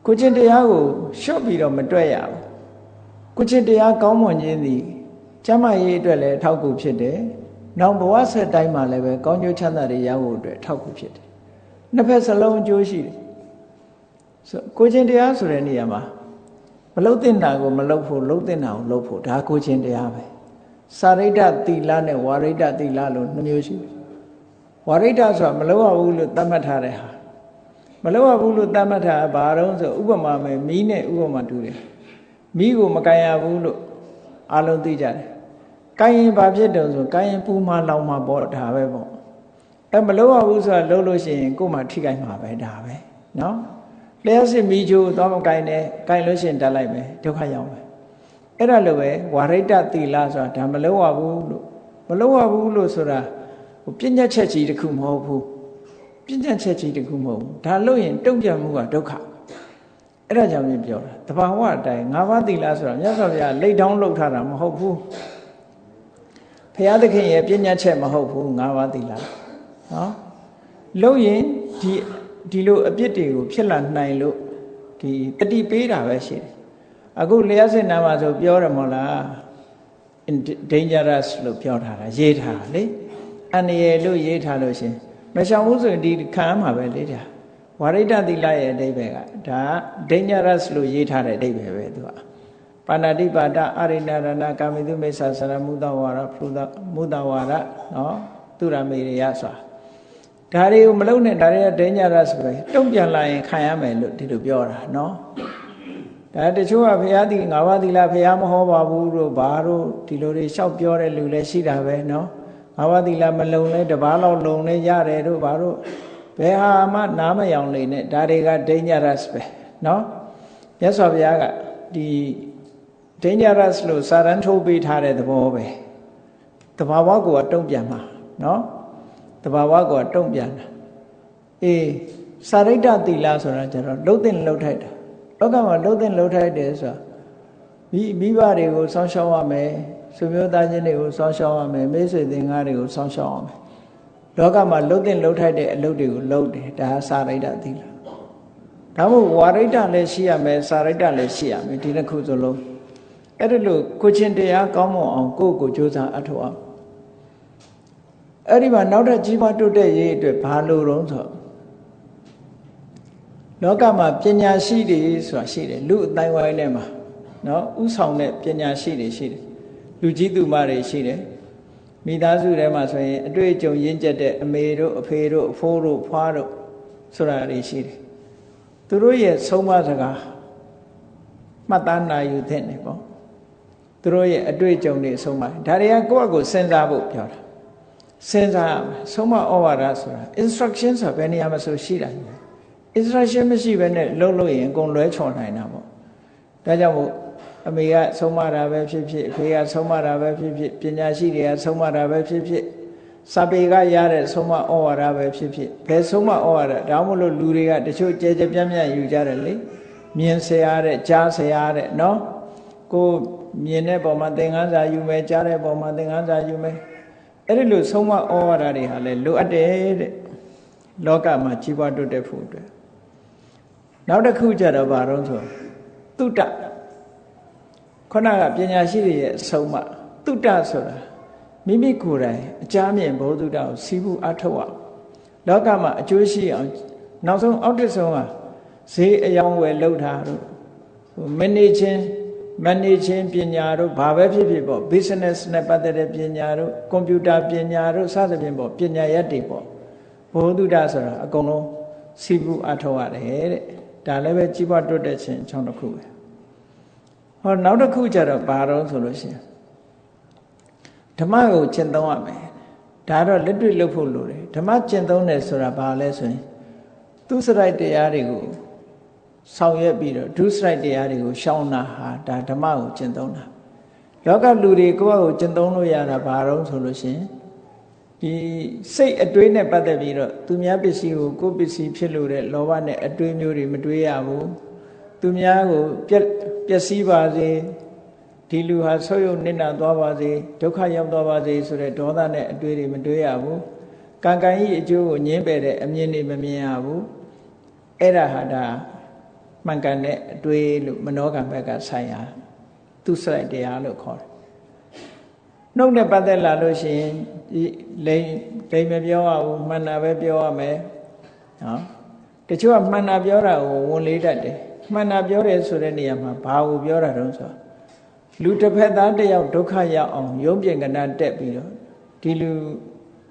ကိုချင်းတရားကိုလျှော့ပြီးတော့မတွက်ရဘူးကိုချင်းတရားကောင်းမွန်ခြင်းသည်ကျမ်းမာရေးအတွက်လည်းအထောက်အကူဖြစ်တယ်နောက်ဘဝဆက်တိုင်းမှာလည်းပဲကောင်းကျိုးချမ်းသာတွေရဖို့အတွက်အထောက်အကူဖြစ်တယ်နှစ်ဖက်စလုံးအကျိုးရှိတယ်ဆိုကိုချင်းတရားဆိုတဲ့နေရာမှာမလုတ်တင်တာကိုမလုတ်ဖို့လုတ်တင်တာကိုလုတ်ဖို့ဒါကိုချင်းတရားပဲစာရိတ္တသီလနဲ့ဝါရိတ္တသီလလို့နှမျိုးရှိတယ်ဝါရိတ္တဆိုတာမလုတ်ရဘူးလို့သတ်မှတ်ထားတဲ့ဟာမလုတ်ရဘူးလို့သတ်မှတ်ထားဘာတော့ဆိုဥပမာမယ်မီးနဲ့ဥပမာတူတယ်မီးကိုမကန်ရဘူးလို့အလုံးသိကြတယ်ကန်ရင်ဘာဖြစ်တုံဆိုကန်ရင်ပူမှလောင်မှပေါ့ဒါပဲပေါ့မလုတ်ရဘူးဆိုတာလုတ်လို့ရှိရင်ကိုယ်မှထိခိုက်မှာပဲဒါပဲနော်လျှက်စစ်မီးချိုးသွားမကိုင်နဲ့ကိုင်လို့ရှိရင်တက်လိုက်မယ်ဒုက္ခရောက်မယ်အဲ့ဒါလိုပဲဝါရိတ္တသီလဆိုတာဒါမလုတ်ရဘူးလို့ဆိုတာပညာချက်ကြီးတစ်ခုမဟုတ်ဘူးဒါလို့ရင်တုံ့ပြန်မှုကဒုက္ခအဲ့ဒါကြောင့်ပြောတာတဘာဝအတိုင်း၅ပါးသီလဆိုတာမြတ်စွာဘုရားလိတ်တောင်းလှုပ်ထားတာမဟုတ်ဘူးဘုရားသခင်ရဲ့ပညာချက်မဟုတ်ဘူး၅ပါးသီလနော်လို့ရင်ဒီလိုအပြစ်တွေကိုဖြစ်လာနိုင်လို့ဒီတတိပေးတာပဲရှိတယ်အခုလျှက်စစ်နာမှာဆိုပြောရမလား dangerous လို့ပြောထားတာရေးထားတာလေအန္တရာယ်လို့ရေးထားလို့ရှင်မရှောင်ဘူးဆိုရင်ဒီခံရမှာပဲလေဒါဝါရိတ္တသီလရဲ့အဓိပ္ပာယ်ကဒါ dangerous လို့ရေးထားတဲ့အဓိပ္ပာယ်ပဲသူကပါဏာတိပါဒအရိဏရဏကာမိတုမိစ္ဆာစရမုဒဝါရမုဒဝါရနော်သူရမေရယဆိုတာဒါတွေကိုမလုံးနဲ့ဒါတွေက dangerous ပဲတုံ့ပြန်လာရင်ခံရမယ်လို့ဒီလိုပြောတာနော်ဒါတချို့ကဘုရားသီ၅ပါးသီလဘုရားမဟောပါဘူးလို့ဘာလို့ဒီလိုတွေလျှောက်ပြောတဲ့လူလည်းရှိတာပဲနော်၅ပါးသီလမလုံလဲတပါးလောက်လုံလဲရတယ်တို့ဘာလို့ဘယ်ဟာမှနားမယောင်နေနဲ့ဒါတွေက dangerous ပဲနော်မြတ်စွာဘုရားကဒီ dangerous လို့စာရန်ထိုးပေးထားတဲ့သဘောပဲတဘာဝကိုတုံ့ပြန်မှာနော်တဘာဝကိုတုံ့ပြန်တာအေးစာရိတ္တသီလဆိုတာကျတော့လှုပ်တဲ့လှုပ်ထိုက်တာလောကမှာလှုပ်တဲ့လှုပ်ထိုက်တယ်ဆိုတာမိဘတွေကိုစောင့်ရှောက်ရမယ်ဆွေမျိုးသားချင်းတွေကိုစောင့်ရှောက်ရမယ်မိတ်ဆွေသင်္ကားတွေကိုစောင့်ရှောက်ရမယ်လောကမှာလှုပ်တဲ့လှုပ်ထိုက်တဲ့အလုပ်တွေကိုလုပ်တယ်ဒါစာရိတ္တသီလဒါမို့ဝါရိတ္တလည်းရှိရမယ်စာရိတ္တလည်းရှိရမယ်ဒီနှစ်ခုစလုံးအဲ့ဒါလို့ကိုချင်းတရားကောင်းမွန်အောင်ကိုယ့်ကိုကြိုးစားအထောက်အောင်အဲ့ဒီမှာနောက်ထပ်ကြီးပွားတိုးတက်ရေးအတွက်ဘာလို့တော့ဆိုလောကမှာပညာရှိတွေဆိုတာရှိတယ်လူအတိုင်းဝိုင်းထဲမှာနော်ဥဆောင်တဲ့ပညာရှိတွေရှိတယ်လူကြီးသူမတွေရှိတယ်မိသားစုထဲမှာဆိုရင်အတွေ့အကြုံရင့်ကျက်တဲ့အမေတို့အဖေတို့အဖိုးတို့ဖွားတို့ဆိုတာတွေရှိတယ်သူတို့ရဲ့ဆုံးမစကားမှတ်သားနိုင်ယူသင့်တယ်ပေါ့သူတို့ရဲ့အတွေ့အကြုံတွေဆုံးမဒါတွေကကိုယ့်အကိုစဉ်းစားဖို့ပြောတာစဉ်းစားရမယ်ဆုံးမဩဝါဒဆိုတာ instruction ဆိုတာဘယ်နေရာမှာဆိုရှိတာ instruction မရှိဘဲနဲ့လှုပ်လို့ရင်အကုန်လွဲချော်နိုင်တာပေါ့ဒါကြောင့်မို့အမေကဆုံးမတာပဲဖြစ်ဖြစ်အဖေကဆုံးမတာပဲဖြစ်ဖြစ်ပညာရှိတွေကဆုံးမတာပဲဖြစ်ဖြစ်စာပေကရတဲ့ဆုံးမဩဝါဒပဲဖြစ်ဖြစ်ဘယ်ဆုံးမဩဝါဒဒါမှမဟုတ်လူတွေကတချို့ကြဲကြဲပြန့်ပြန့်ယူကြတယ်လေမြင်ဆရာတဲ့ကြားဆရာတဲ့နော်ကိုမြင်တဲ့ပုံမှာသင်္ကန်းစာယူမယ်ကြားတဲ့ပုံမှာသင်္ကန်းစာယူမယ်အဲ့ဒီလိုဆုံးမဩဝါဒတွေဟာလည်းလိုအပ်တယ်တဲ့လောကမှာကြီးပွားတိုးတက်ဖို့အတွက်နောက်တစ်ခုကြတော့ဘာလို့ဆိုတုတ္တခဏကပညာရှိတွေရဲ့အဆုံးအမတုတ္တဆိုတာမိမိကိုယ်တိုင်အကြမ်းမြင်ဘောဓုတ္တကိုစီးပူအထောက်အောင်လောကမှာအကျိုးရှိအောင်နောက်ဆုံးအောက်တစ်ဆုံးကဈေးအယောင်းဝယ်လုပ်တာတို့မန်နေခြင်းပညာတို့ဘာပဲဖြစ်ဖြစ်ပေါ့ business နဲ့ပတ်သက်တဲ့ပညာတို့ကွန်ပျူတာပညာတို့စသဖြင့်ပေါ့ပညာရပ်တွေပေါ့ဘောဓုတ္တဆိုတာအကုန်လုံးစီးပူအထောက်ရတယ်တဲ့ဒါလည်းပဲကြီးပွားတိုးတက်ခြင်းအကြောင်းတစ်ခုပဲဟောနောက်တစ်ခုကျတော့ဘာတော့ဆိုလို့ရှိရင်ဓမ္မကိုကျင့်သုံးရမယ်ဒါတော့လက်တွေ့လုပ်ဖို့လိုတယ်ဓမ္မကျင့်သုံးတယ်ဆိုတာဘာလဲဆိုရင်သူစရိုက်တရားတွေကိုဆောင်ရွက်ပြီးတော့ဒုစရိုက်တရားတွေကိုရှောင်တာဟာဒါဓမ္မကိုကျင့်သုံးတာလောကလူတွေကိုယ့်အကိုကျင့်သုံးလို့ရတာဘာတော့ဆိုလို့ရှိရင်ဒီစိတ်အတွေးနဲ့ပတ်သက်ပြီးတော့သူများပစ္စည်းကိုကိုယ်ပစ္စည်းဖြစ်လို့တဲ့လောဘနဲ့အတွေးမျိုးတွေမတွေးရဘူးသူများကိုပျက်စီးပါစေဒီလူဟာဆုတ်ယုတ်နစ်နာသွားပါစေဒုက္ခရောက်သွားပါစေဆိုတဲ့ဒေါသနဲ့အတွေးတွေမတွေးရဘူးကံကံကြီးအကျိုးကိုညှင်းပယ်တဲ့အမြင်တွေမမြင်ရဘူးအဲ့ဒါဟာဒါမှန်ကန်တဲ့အတွေးလို့မနောကံဘက်ကဆိုင်ရာသူစရိုက်တရားလို့ခေါ်တယ်နှုတ်နဲ့ပတ်သက်လာလို့ရှိရင်လိမ်မပြောရဘူးမှန်တာပဲပြောရမယ်နော်တချို့ကမှန်တာပြောတာကိုဝန်လေးတတ်တယ်မှန်တာပြောတယ်ဆိုတဲ့နေရာမှာဘာကိုပြောတာတုံးဆိုလူတစ်ဖက်သားတစ်ယောက်ဒုက္ခရောက်အောင်ရုံးပြင်ကနာတက်ပြီးတော့ဒီလူ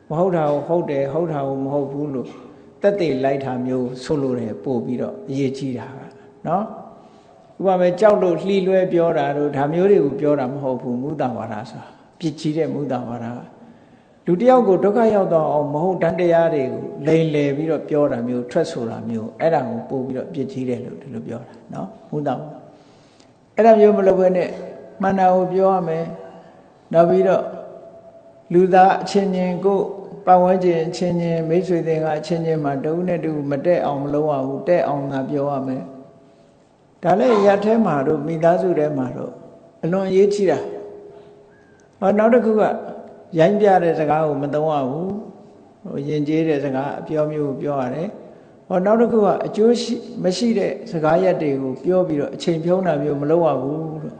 မဟုတ်တာကိုဟုတ်တယ်ဟုတ်တာကိုမဟုတ်ဘူးလို့တက်တည်လိုက်တာမျိုးဆိုလိုတယ်ပို့ပြီးတော့အရေးကြီးတာကနော်ဥပမာကြောက်လို့လှီလွဲပြောတာတို့ဒါမျိုးတွေကိုပြောတာမဟုတ်ဘူးမုဒ္ဒဝါဒဆိုတာပြစ်ကြီးတဲ့မုဒ္ဒဝါဒလူတယောက်ကိုဒုက္ခရောက်တော့အောင်မဟုတ်တန်တရားတွေကိုလိမ်လည်ပြီးတော့ပြောတာမျိုးထွက်ဆိုတာမျိုးအဲ့ဒါကိုပို့ပြီးတော့ပြစ်ကြီးတယ်လို့ဒီလိုပြောတာနော်မုဒ္ဒဝါဒအဲ့ဒါမျိုးမလုပ်ဘဲနဲ့မှန်တာကိုပြောရမယ်နောက်ပြီးတော့လူသားအချင်းချင်းကိုပတ်ဝန်းကျင်အချင်းချင်းမိတ်ဆွေတွေကအချင်းချင်းမှာတဦးနဲ့တဦးမတက်အောင်မလုပ်ရဘူးတက်အောင်သာပြောရမယ်ဒါလည်းရထဲမှာတို့မိသားစုထဲမှာတို့အလွန်အရေးကြီးတာဟောနောက်တစ်ခုကရိုင်းပြတဲ့စကားကိုမသုံးရဘူးဟိုယဉ်ကျေးတဲ့စကားအပြောမျိုးကိုပြောရတယ်ဟောနောက်တစ်ခုကအကျိုးမရှိတဲ့စကားရက်တွေကိုပြောပြီးတော့အချိန်ဖြုံးတာမျိုးမလုပ်ရဘူးလို့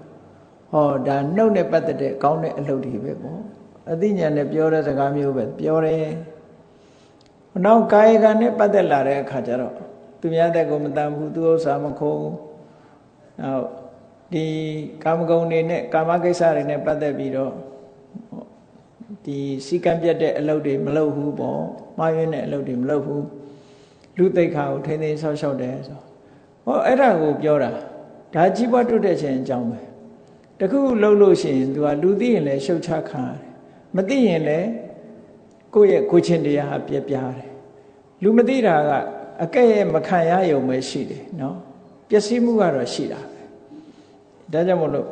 ဟောဒါနှုတ်နဲ့ပတ်သက်တဲ့ကောင်းတဲ့အလုပ်တွေပဲပေါ့အသိဉာဏ်နဲ့ပြောတဲ့စကားမျိုးပဲပြောတယ်နောက်ကာယကံနဲ့ပတ်သက်လာတဲ့အခါကျတော့သူများတဲ့ကိုမတန်ဘူးသူဥစ္စာမခိုးနောက်ဒီကာမဂုဏ်တွေနဲ့ကာမကိစ္စတွေနဲ့ပတ်သက်ပြီးတော့ဒီစီကံပြတ်တဲ့အလုပ်တွေမလုပ်ဘူးပေါ့မှားယွင်းတဲ့အလုပ်တွေမလုပ်ဘူးလူသိက္ခာကိုထိန်းသိမ်းဆောက်ရှောက်တယ်ဆိုဟောအဲ့ဒါကိုပြောတာဒါကြီးပွားတိုးတက်ခြင်းအကြောင်းပဲတခုလှုပ်လို့ရှိရင် तू ကလူသိရင်လည်းရှုတ်ချခံရတယ်မသိရင်လည်းကိုယ့်ရဲ့ကိုချင်းတရားဟာပြပြတယ်လူမသိတာကအကဲ့ရဲ့မခံရယုံပဲရှိတယ်နော်ပျက်စီးမှုကတော့ရှိတာပဲဒါကြောင့်မို့လို့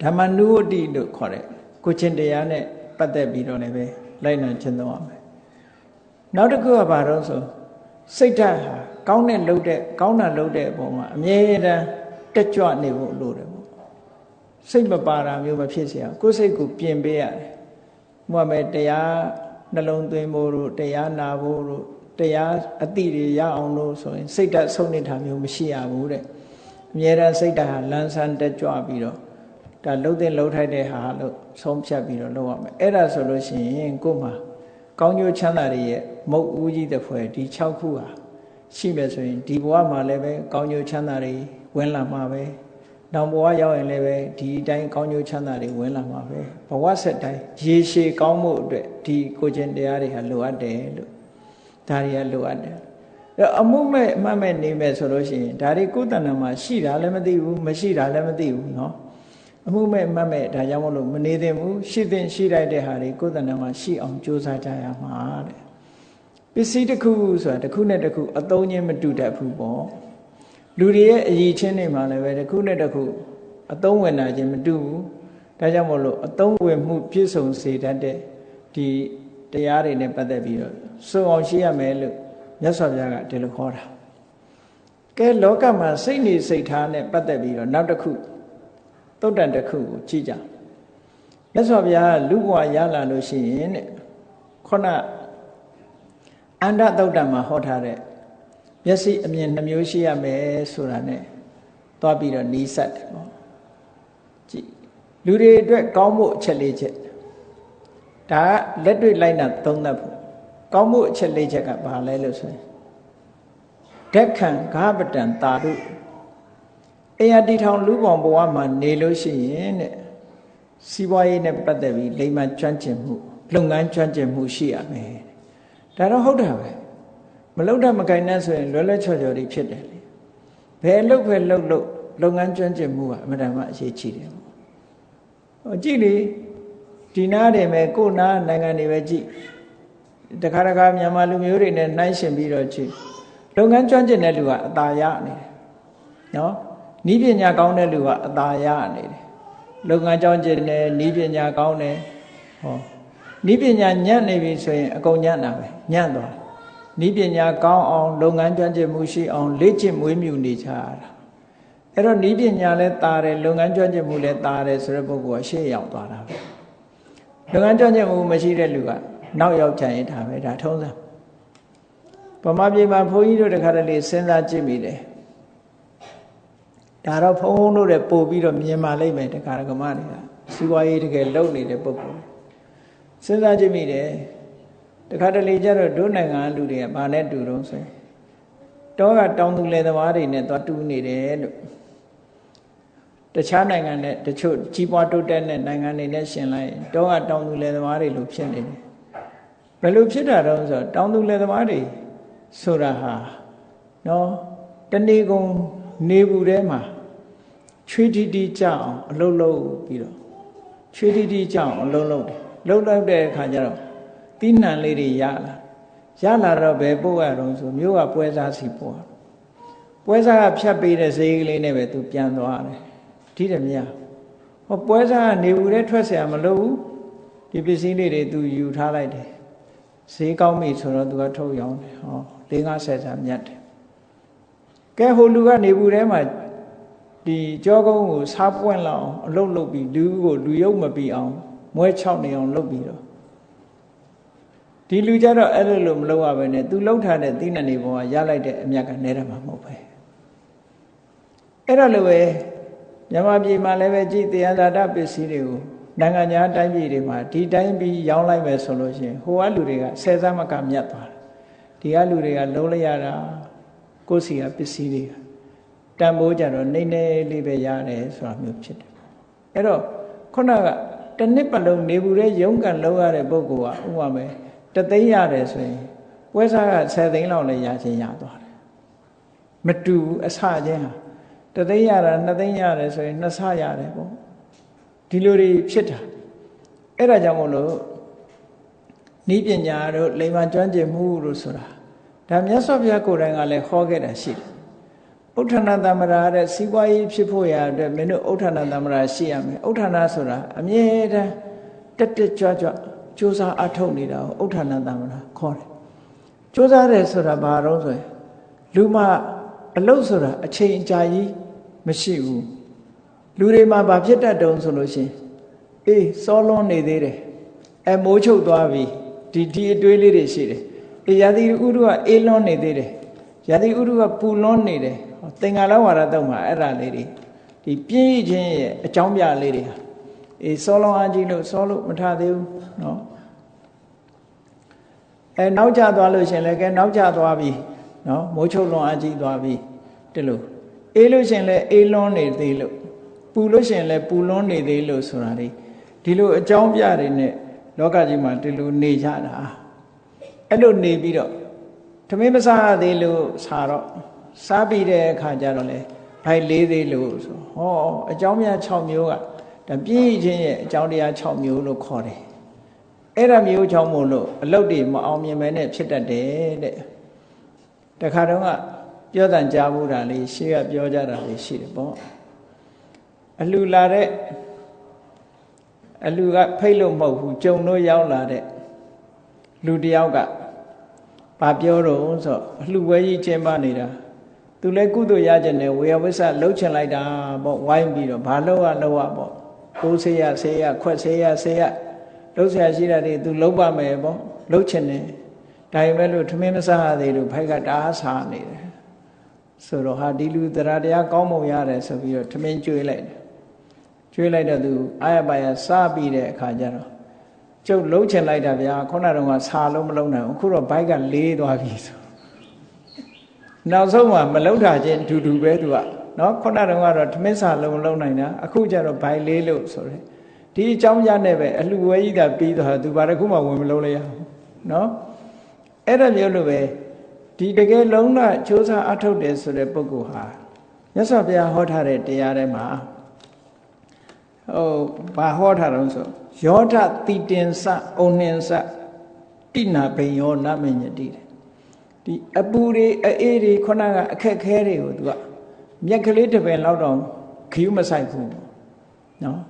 ဓမ္မနုဝတ္တိလို့ခေါ်တဲ့ကိုချင်းတရားနဲ့ပတ်သက်ပြီးတော့လည်းပဲလိုက်နာကျင့်သုံးရမယ်နောက်တစ်ခုကဘာလို့ဆိုစိတ်ဓာတ်ဟာကောင်းတဲ့လှုပ်တဲ့ကောင်းတာလှုပ်တဲ့အပေါ်မှာအမြဲတမ်းတက်ကြွနေဖို့လိုတယ်ပေါ့စိတ်မပါတာမျိုးမဖြစ်စေအောင်ကိုယ်စိတ်ကိုပြင်ပေးရတယ်။ဘုရားမဲ့တရားနှလုံးသွင်းဖို့တို့တရားနာဖို့တို့တရားအတိတွေရအောင်လို့ဆိုရင်စိတ်ဓာတ်ဆုံးနေတာမျိုးမရှိရဘူးတဲ့အမြဲတမ်းစိတ်ဓာတ်ဟာလန်းဆန်းတက်ကြွပြီးတော့ဒါလှုပ်တဲ့လှုပ်ထိုက်တဲ့ဟာလို့ဆုံးဖြတ်ပြီးတော့လုပ်ရမယ်အဲ့ဒါဆိုလို့ရှိရင်ကိုယ်မှာကောင်းကျိုးချမ်းသာတွေရဲ့မုတ်ဦးကြီးတစ်ဖွဲ့ဒီ6ခုဟာရှိမယ်ဆိုရင်ဒီဘဝမှာလည်းပဲကောင်းကျိုးချမ်းသာတွေဝင်လာမှာပဲနောက်ဘဝရောက်ရင်လည်းပဲဒီအတိုင်းကောင်းကျိုးချမ်းသာတွေဝင်လာမှာပဲဘဝဆက်တိုင်းရေရှည်ကောင်းမှုအတွက်ဒီကိုကျင့်တရားတွေဟာလိုအပ်တယ်လို့ဒါတွေကလိုအပ်တယ်အမှုမဲ့အမှတ်မဲ့နေမယ်ဆိုလို့ရှိရင်ဒါတွေကိုယ်တဏ္ဍာမှာရှိတာလည်းမသိဘူးမရှိတာလည်းမသိဘူးเนาะအမှုမဲ့အမှတ်မဲ့ဒါကြောင့်မလို့မနေသင့်ဘူးရှိသင့်ရှိလိုက်တဲ့ဟာတွေကိုယ်တဏ္ဍာမှာရှိအောင်ကြိုးစားကြရမှာတဲ့ပစ္စည်းတစ်ခုဆိုတာတစ်ခုနဲ့တစ်ခုအသုံးချင်းမတူတတ်ဘူးပေါ့လူတွေရဲ့အရည်ချင်းတွေမှာလည်းပဲတစ်ခုနဲ့တစ်ခုအသုံးဝင်တာချင်းမတူဘူးဒါကြောင့်မို့လို့အသုံးဝင်မှုပြည့်စုံစေတတ်တဲ့ဒီတရားတွေနဲ့ပတ်သက်ပြီးတော့စုံအောင်ရှိရမယ်လို့မြတ်စွာဘုရားကဒီလိုခေါ်တာကဲလောကမှာစိတ်နေစိတ်ထားနဲ့ပတ်သက်ပြီးတော့နောက်တစ်ခုသုတ်တန်တစ်ခုကိုကြည့်ကြမြတ်စွာဘုရားလူဘဝရလာလို့ရှိရင်တဲ့ခုနအန္တသုတ်တန်မှာဟောထားတဲ့မျက်စိအမြင်နှမျိုးရှိရမယ်ဆိုတာ ਨੇ သွားပြီးတော့နီးစပ်တယ်ပေါ့ကြည့်လူတွေအတွက်ကောင်းဖို့အချက်၄ချက်ဒါကလက်တွေ့လိုက်နာသုံးသပ်ဖို့ကောင်းမှုအချက်၄ချက်ကဘာလဲလို့ဆိုရင်ဓက္ခံဂါပတံတာရုအေယတီထောင်လူပေါင်းဘဝမှာနေလို့ရှိရင်တဲ့စီးပွားရေးနဲ့ပတ်သက်ပြီးလိမ္မာကျွမ်းကျင်မှုလုပ်ငန်းကျွမ်းကျင်မှုရှိရမယ်ဒါတော့ဟုတ်တာပဲမလုပ်တတ်မကင်နဲ့ဆိုရင်လွယ်လွယ်ချော်ချော်တွေဖြစ်တယ်လေဘယ်လုပ်ပဲလုပ်ငန်းကျွမ်းကျင်မှုကအမှန်တမ်းအရေးကြီးတယ်ပေါ့ဟိုကြည့်လေဒီနားတယ်မဲ့ကိုနားနိုင်ငံတွေပဲကြည့်တခါတခါမြန်မာလူမျိုးတွေနဲ့နှိုင်းယှဉ်ပြီးတော့ကြည့်လုပ်ငန်းကျွမ်းကျင်တဲ့လူကအသာရနေတယ်နော်ဤပညာကောင်းတဲ့လူကအသာရနေတယ်လုပ်ငန်းကျွမ်းကျင်တဲ့ဤပညာကောင်းတယ်ဟောဤပညာညံ့နေပြီဆိုရင်အကုန်ညံ့တာပဲညံ့သွားဤပညာကောင်းအောင်လုပ်ငန်းကျွမ်းကျင်မှုရှိအောင်လေ့ကျင့်မွေးမြူနေကြရတာအဲ့တော့ဤပညာလည်းတာတယ်လုပ်ငန်းကျွမ်းကျင်မှုလည်းတာတယ်ဆိုတဲ့ပုဂ္ဂိုလ်ကရှေ့ရောက်သွားတာပဲလုပ်ငန်းကျွမ်းကျင်မှုမရှိတဲ့လူကနောက်ရောက်ကြရင်ဒါပဲဒါထုံးစံဗမာပြည်မှာဘုန်းကြီးတို့တခါတလေစဉ်းစားကြည့်မိတယ်ဒါတော့ဘုန်းတို့လည်းပို့ပြီးတော့မြင်ပါလိမ့်မယ်တခါကမတွေကစီးပွားရေးတကယ်လုပ်နေတဲ့ပုဂ္ဂိုလ်စဉ်းစားကြည့်မိတယ်တခါတလေကျတော့ဒုနိုင်ငံလူတွေကဘာနဲ့တူတော့ဆိုရင်တောကတောင်သူလယ်သမားတွေနဲ့သွားတူနေတယ်လို့တခြားနိုင်ငံနဲ့တချို့ကြီးပွားတိုးတက်တဲ့နိုင်ငံတွေနဲ့ရှင်လိုက်တောကတောင်သူလယ်သမားတွေလို့ဖြစ်နေတယ်ဘယ်လိုဖြစ်တာတော့ဆိုတော့တောင်သူလယ်သမားတွေဆိုတာဟာနော်တနေ့ကုန်နေဘူးထဲမှာချွေးတီတီကြအောင်အလုံးလုံးပြီးတော့ချွေးတီတီကြအောင်အလုံးလုံးတယ်လုံးလုံးတဲ့အခါကျတော့သီးနှံလေးတွေရလာတော့ဘယ်ပို့ရတော့ဆိုမြို့ကပွဲစားစီပို့ပွဲစားကဖြတ်ပေးတဲ့ဈေးကလေးနဲ့ပဲသူပြန်သွားတယ်ဒီတည်းမရဟောပွဲစားကနေဘူးထဲထွက်เสียမလို့ဘူးဒီပစ္စည်းလေးတွေသူယူထားလိုက်တယ်ဈေးကောင်းပြီဆိုတော့သူကထုတ်ရောင်းတယ်ဟော50-60ဆမြတ်တယ်ကဲဟိုလူကနေဘူးထဲမှာဒီကြောကုန်းကိုစားပွင့်လောက်အောင်အလုပ်လုပ်ပြီးလူကိုလူယုံမပြီးအောင်မွဲ6နေအောင်လုပ်ပြီးတော့ဒီလူကြတော့အဲ့လိုမလုပ်ရဘဲနဲ့သူလှုပ်ထားတဲ့သီးနှံတွေပေါ်ကရလိုက်တဲ့အမြတ်ကနဲတယ်မှာမဟုတ်ပဲအဲ့ဒါလိုပဲမြန်မာပြည်မှာလည်းပဲကြည်တရားသာတပစ္စည်းတွေကိုနိုင်ငံခြားတိုင်းပြည်တွေမှာဒီတိုင်းပြီးရောင်းလိုက်မယ်ဆိုလို့ရှိရင်ဟိုကလူတွေကဆယ်စားမကမြတ်သွားတယ်ဒီကလူတွေကလုံးလိုက်ရတာကိုယ်စီကပစ္စည်းတွေကတန်ဖိုးကြတော့နှိမ့်နေလေးပဲရတယ်ဆိုတာမျိုးဖြစ်တယ်အဲ့တော့ခုနကတစ်နှစ်ပတ်လုံးနေဘူးတဲ့ရုံးကန်လုံးရတဲ့ပုဂ္ဂိုလ်ကဥပမာတသိန်းရတယ်ဆိုရင်ပွဲစားက10သိန်းလောက်လည်းရချင်းရသွားတယ်မတူဘူးအစချင်းဟာတသိန်းရတာ2သိန်းရတယ်ဆိုရင်2ဆရတယ်ပေါ့ဒီလိုတွေဖြစ်တာအဲ့ဒါကြောင့်မို့လို့ဤပညာတို့လိမ္မာကျွမ်းကျင်မှုတို့ဆိုတာဒါမြတ်စွာဘုရားကိုယ်တိုင်ကလည်းဟောခဲ့တာရှိတယ် ဥဋ္ဌာဏတမ္မရာတဲ့စီးပွားရေးဖြစ်ဖို့ရအတွက်မင်းတို့ဥဋ္ဌာဏတမ္မရာရှိရမယ်ဥဋ္ဌာဏဆိုတာအမြဲတမ်းတက်တက်ကြွကြွကြိုးစားအထောက်နေတာကိုဥဋ္ဌာဏတမ္မရာခေါ်တယ်ကြိုးစားတယ်ဆိုတာဘာတော့ဆိုရင်လူမအလုပ်ဆိုတာအချိန်အကြာကြီးမရှိဘူးလူတွေမှာဘာဖြစ်တတ်တုံးဆိုလို့ရှိရင်အေးစောလွန်နေသေးတယ်မိုးချုပ်သွားပြီဒီအတွေးလေးတွေရှိတယ်ရာသီဥတုကအေးလွန်နေသေးတယ်ရာသီဥတုကပူလွန်နေတယ်သင်္ကာလဝါဒတုံးမှာအဲ့ဒါလေးတွေဒီပြည့်ချင်းရဲ့အကြောင်းပြလေးတွေဟာစောလွန်အားကြီးလို့စောလို့မထသေးဘူးနော်နောက်ကျသွားလို့ရှင်လည်းကဲနောက်ကျသွားပြီနော်မိုးချုပ်လွန်အားကြီးသွားပြီတလို့အေးလို့ရှင်လည်းအေးလွန်နေသေးလို့ပူလို့ရှင်လည်းပူလွန်နေသေးလို့ဆိုတာဒီလိုအကြောင်းပြတွေနဲ့လောကကြီးမှာဒီလိုနေကြတာအဲ့လိုနေပြီးတော့ထမင်းမစားရသေးလို့စားတော့စားပြီးတဲ့အခါကျတော့လေဘိုက်လေးသေးလို့ဆိုဟောအကြောင်းများ6မျိုးကဒါပြည့်ချင်းရဲ့အကြောင်းတရား6မျိုးလို့ခေါ်တယ်အဲ့ဒါမျိုးကြောင့်မို့လို့အလုတ်တွေမအောင်မြင်မဲနဲ့ဖြစ်တတ်တယ်တဲ့တခါတော့ကပြောတန်ကြားဘူးတာလေးရှေ့ကပြောကြတာလေးရှိတယ်ပေါ့အလှလာတဲ့အလှကဖိတ်လို့မဟုတ်ဘူးကြုံလို့ရောက်လာတဲ့လူတယောက်ကဘာပြောတော့ဆိုအလှဝဲကြီးကျင်းပနေတာသူလည်းကုသိုလ်ရကြတယ်ဝေယဝိဆလှုပ်ချင်လိုက်တာပေါ့ဝိုင်းပြီးတော့ဘာလှုပ်ရပေါ့ကိုးဆေးရခွက်ဆေးရလှုပ်ရှားရှိတာတွေသူလှုပ်ပါမယ်ပေါ့လှုပ်ချင်တယ်ဒါပေမဲ့လို့ထမင်းမစားရသေးလို့ဖိုက်ကတအားစားနေတယ်ဆိုတော့ဟာဒီလူတရားတရားကောင်းမွန်ရတယ်ဆိုပြီးတော့ထမင်းကျွေးလိုက်တယ်ကျွေးလိုက်တော့သူအာရပါရစားပြီးတဲ့အခါကျတော့ကျုပ်လှုပ်ချင်လိုက်တာဗျာခုနကတော့စားလို့မလုံးနိုင်ဘူးအခုတော့ဘိုက်ကလေးသွားပြီဆိုနောက်ဆုံးမှမလှုပ်တာချင်းအတူပဲသူကနော်ခုနကတော့ထမင်းစားလို့မလုံးနိုင်တာအခုကျတော့ဘိုက်လေးလို့ဆိုတယ်ဒီအကြောင်းရနဲ့ပဲအလှဝဲကြီးတာပြီးတော့သူဘာတစ်ခုမှဝင်မလုံးလိုက်ရဘူးနော်အဲ့ဒါမျိုးလို့ပဲဒီတကယ်လုံးဝစ조사အထုတ်တယ်ဆိုတဲ့ပုဂ္ဂိုလ်ဟာမြတ်စွာဘုရားဟောထားတဲ့တရားထဲမှာဘာဟောထားတော့ဆိုယောဓတိတင်္စဩနှင်္စတိနာဘိယောနမညတိတယ်ဒီအပူတွေအေးတွေခုနကအခက်ခဲတွေကိုသူကမြက်ကလေးတစ်ပင်လောက်တော့ခီးမဆိုင်ဘူးနော်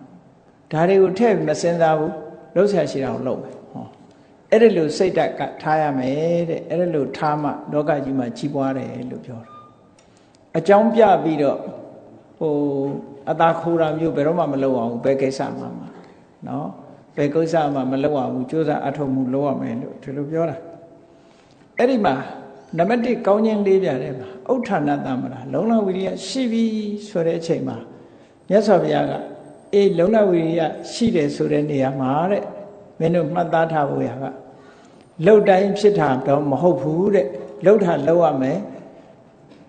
ဒါတွေကိုထည့်မစင်စားဘူးလှုပ်ရှားရှိတာကိုလှုပ်မယ်ဟောအဲ့ဒါလို့စိတ်ဓာတ်ကထားရမယ်တဲ့အဲ့ဒါလို့ထားမှလောကကြီးမှာကြီးပွားတယ်လို့ပြောတာအကြောင်းပြပြီးတော့အသာခိုးတာမျိုးဘယ်တော့မှမလုပ်အောင်ဘယ်ကိစ္စမှနော်ဘယ်ကိစ္စမှမလုပ်အောင်ကြိုးစားအထောက်မှုလုပ်ရမယ်လို့ဒီလိုပြောတာအဲ့ဒီမှာနံပါတ်1ကောင်းခြင်း၄ပြတဲ့မှာဥဋ္ဌာဏတမ္မရာလုံလဝိရိယရှိပြီဆိုတဲ့အချိန်မှာမြတ်စွာဘုရားကလုံလဝိရိယရှိတယ်ဆိုတဲ့နေရာမှာတဲ့မင်းတို့မှတ်သားထားဖို့ရကလှုပ်တိုင်းဖြစ်တာတော့မဟုတ်ဘူးတဲ့လှုပ်တာလှုပ်ရမယ်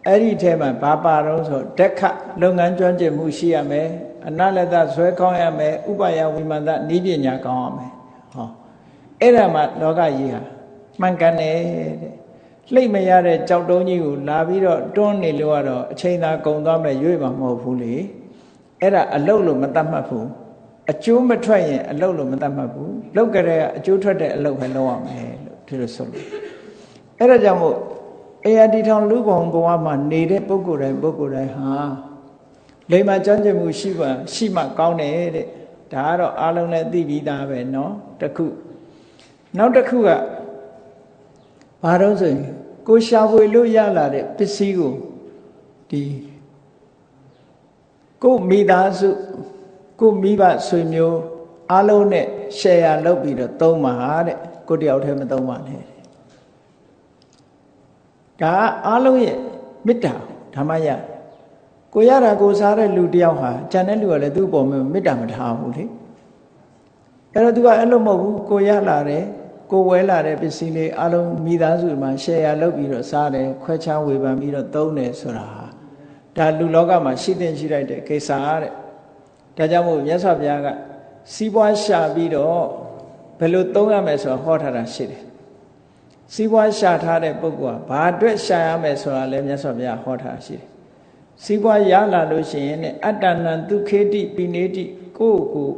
အဲ့ဒီထဲမှာဘာပါတော့ဆိုဒက္ခလုပ်ငန်းကျွမ်းကျင်မှုရှိရမယ်အနလတဇွဲကောင်းရမယ်ဥပယဝိမန္တနိပညာကောင်းရမယ်ဟောအဲ့ဒါမှလောကကြီးဟာမှန်ကန်တယ်တဲ့လှိတ်မရတဲ့ကြောက်တုံးကြီးကိုလာပြီးတော့တွန်းနေလို့ကတော့အချိန်သာကုန်သွားမယ်ရွေ့မှာမဟုတ်ဘူးလေအဲ့ဒါအလုတ်လို့မတတ်မှတ်ဘူးအကျိုးမထွက်ရင်အလုတ်လို့မတတ်မှတ်ဘူးလောက်ကြတဲ့အကျိုးထွက်တဲ့အလုတ်ပဲလုပ်ရမယ်လို့ဒီလိုဆိုလို့အဲ့ဒါကြောင့်မို့အေယတီထောင်လူပုံဘဝမှာနေတဲ့ပုဂ္ဂိုလ်တိုင်းဟာလိမ္မာကျွမ်းကျင်မှုရှိမှကောင်းတယ်တဲ့ဒါကတော့အားလုံးလည်းသိပြီးသားပဲเนาะတစ်ခုနောက်တစ်ခုကဘာလို့ဆိုရင်ကိုရှာဖွေလို့ရလာတဲ့ပစ္စည်းကိုဒီကိုမိသားစုကိုမိဘဆွေမျိုးအားလုံးနဲ့ share လုပ်ပြီးတော့သုံးပါတဲ့ကိုတယောက်တည်းမသုံးပါနဲ့ဒါအားလုံးရဲ့မေတ္တာဓမ္မရကိုရတာကိုစားတဲ့လူတယောက်ဟာကြံတဲ့လူကလည်းသူ့အပေါ်မှာမေတ္တာမထားဘူးလေအဲ့တော့သူကအဲ့လိုမဟုတ်ဘူးကိုရလာတယ်ကိုဝဲလာတဲ့ပစ္စည်းလေးအားလုံးမိသားစုမှာ share လုပ်ပြီးတော့စားတယ်ခွဲခြားဝေဖန်ပြီးတော့သုံးတယ်ဆိုတာဒါလူလောကမှာရှိတဲ့ရှိလိုက်တဲ့ကိစ္စတဲ့ဒါကြောင့်မို့မြတ်စွာဘုရားကစီးပွားရှာပြီးတော့ဘယ်လိုသုံးရမယ်ဆိုတာဟောထားတာရှိတယ်စီးပွားရှာထားတဲ့ပုဂ္ဂိုလ်ကဘာအတွက်ရှာရမယ်ဆိုတာလည်းမြတ်စွာဘုရားဟောထားရှိတယ်စီးပွားရလာလို့ရှိရင်အတ္တနံဒုခေတိပိနေတိကိုယ့်ကို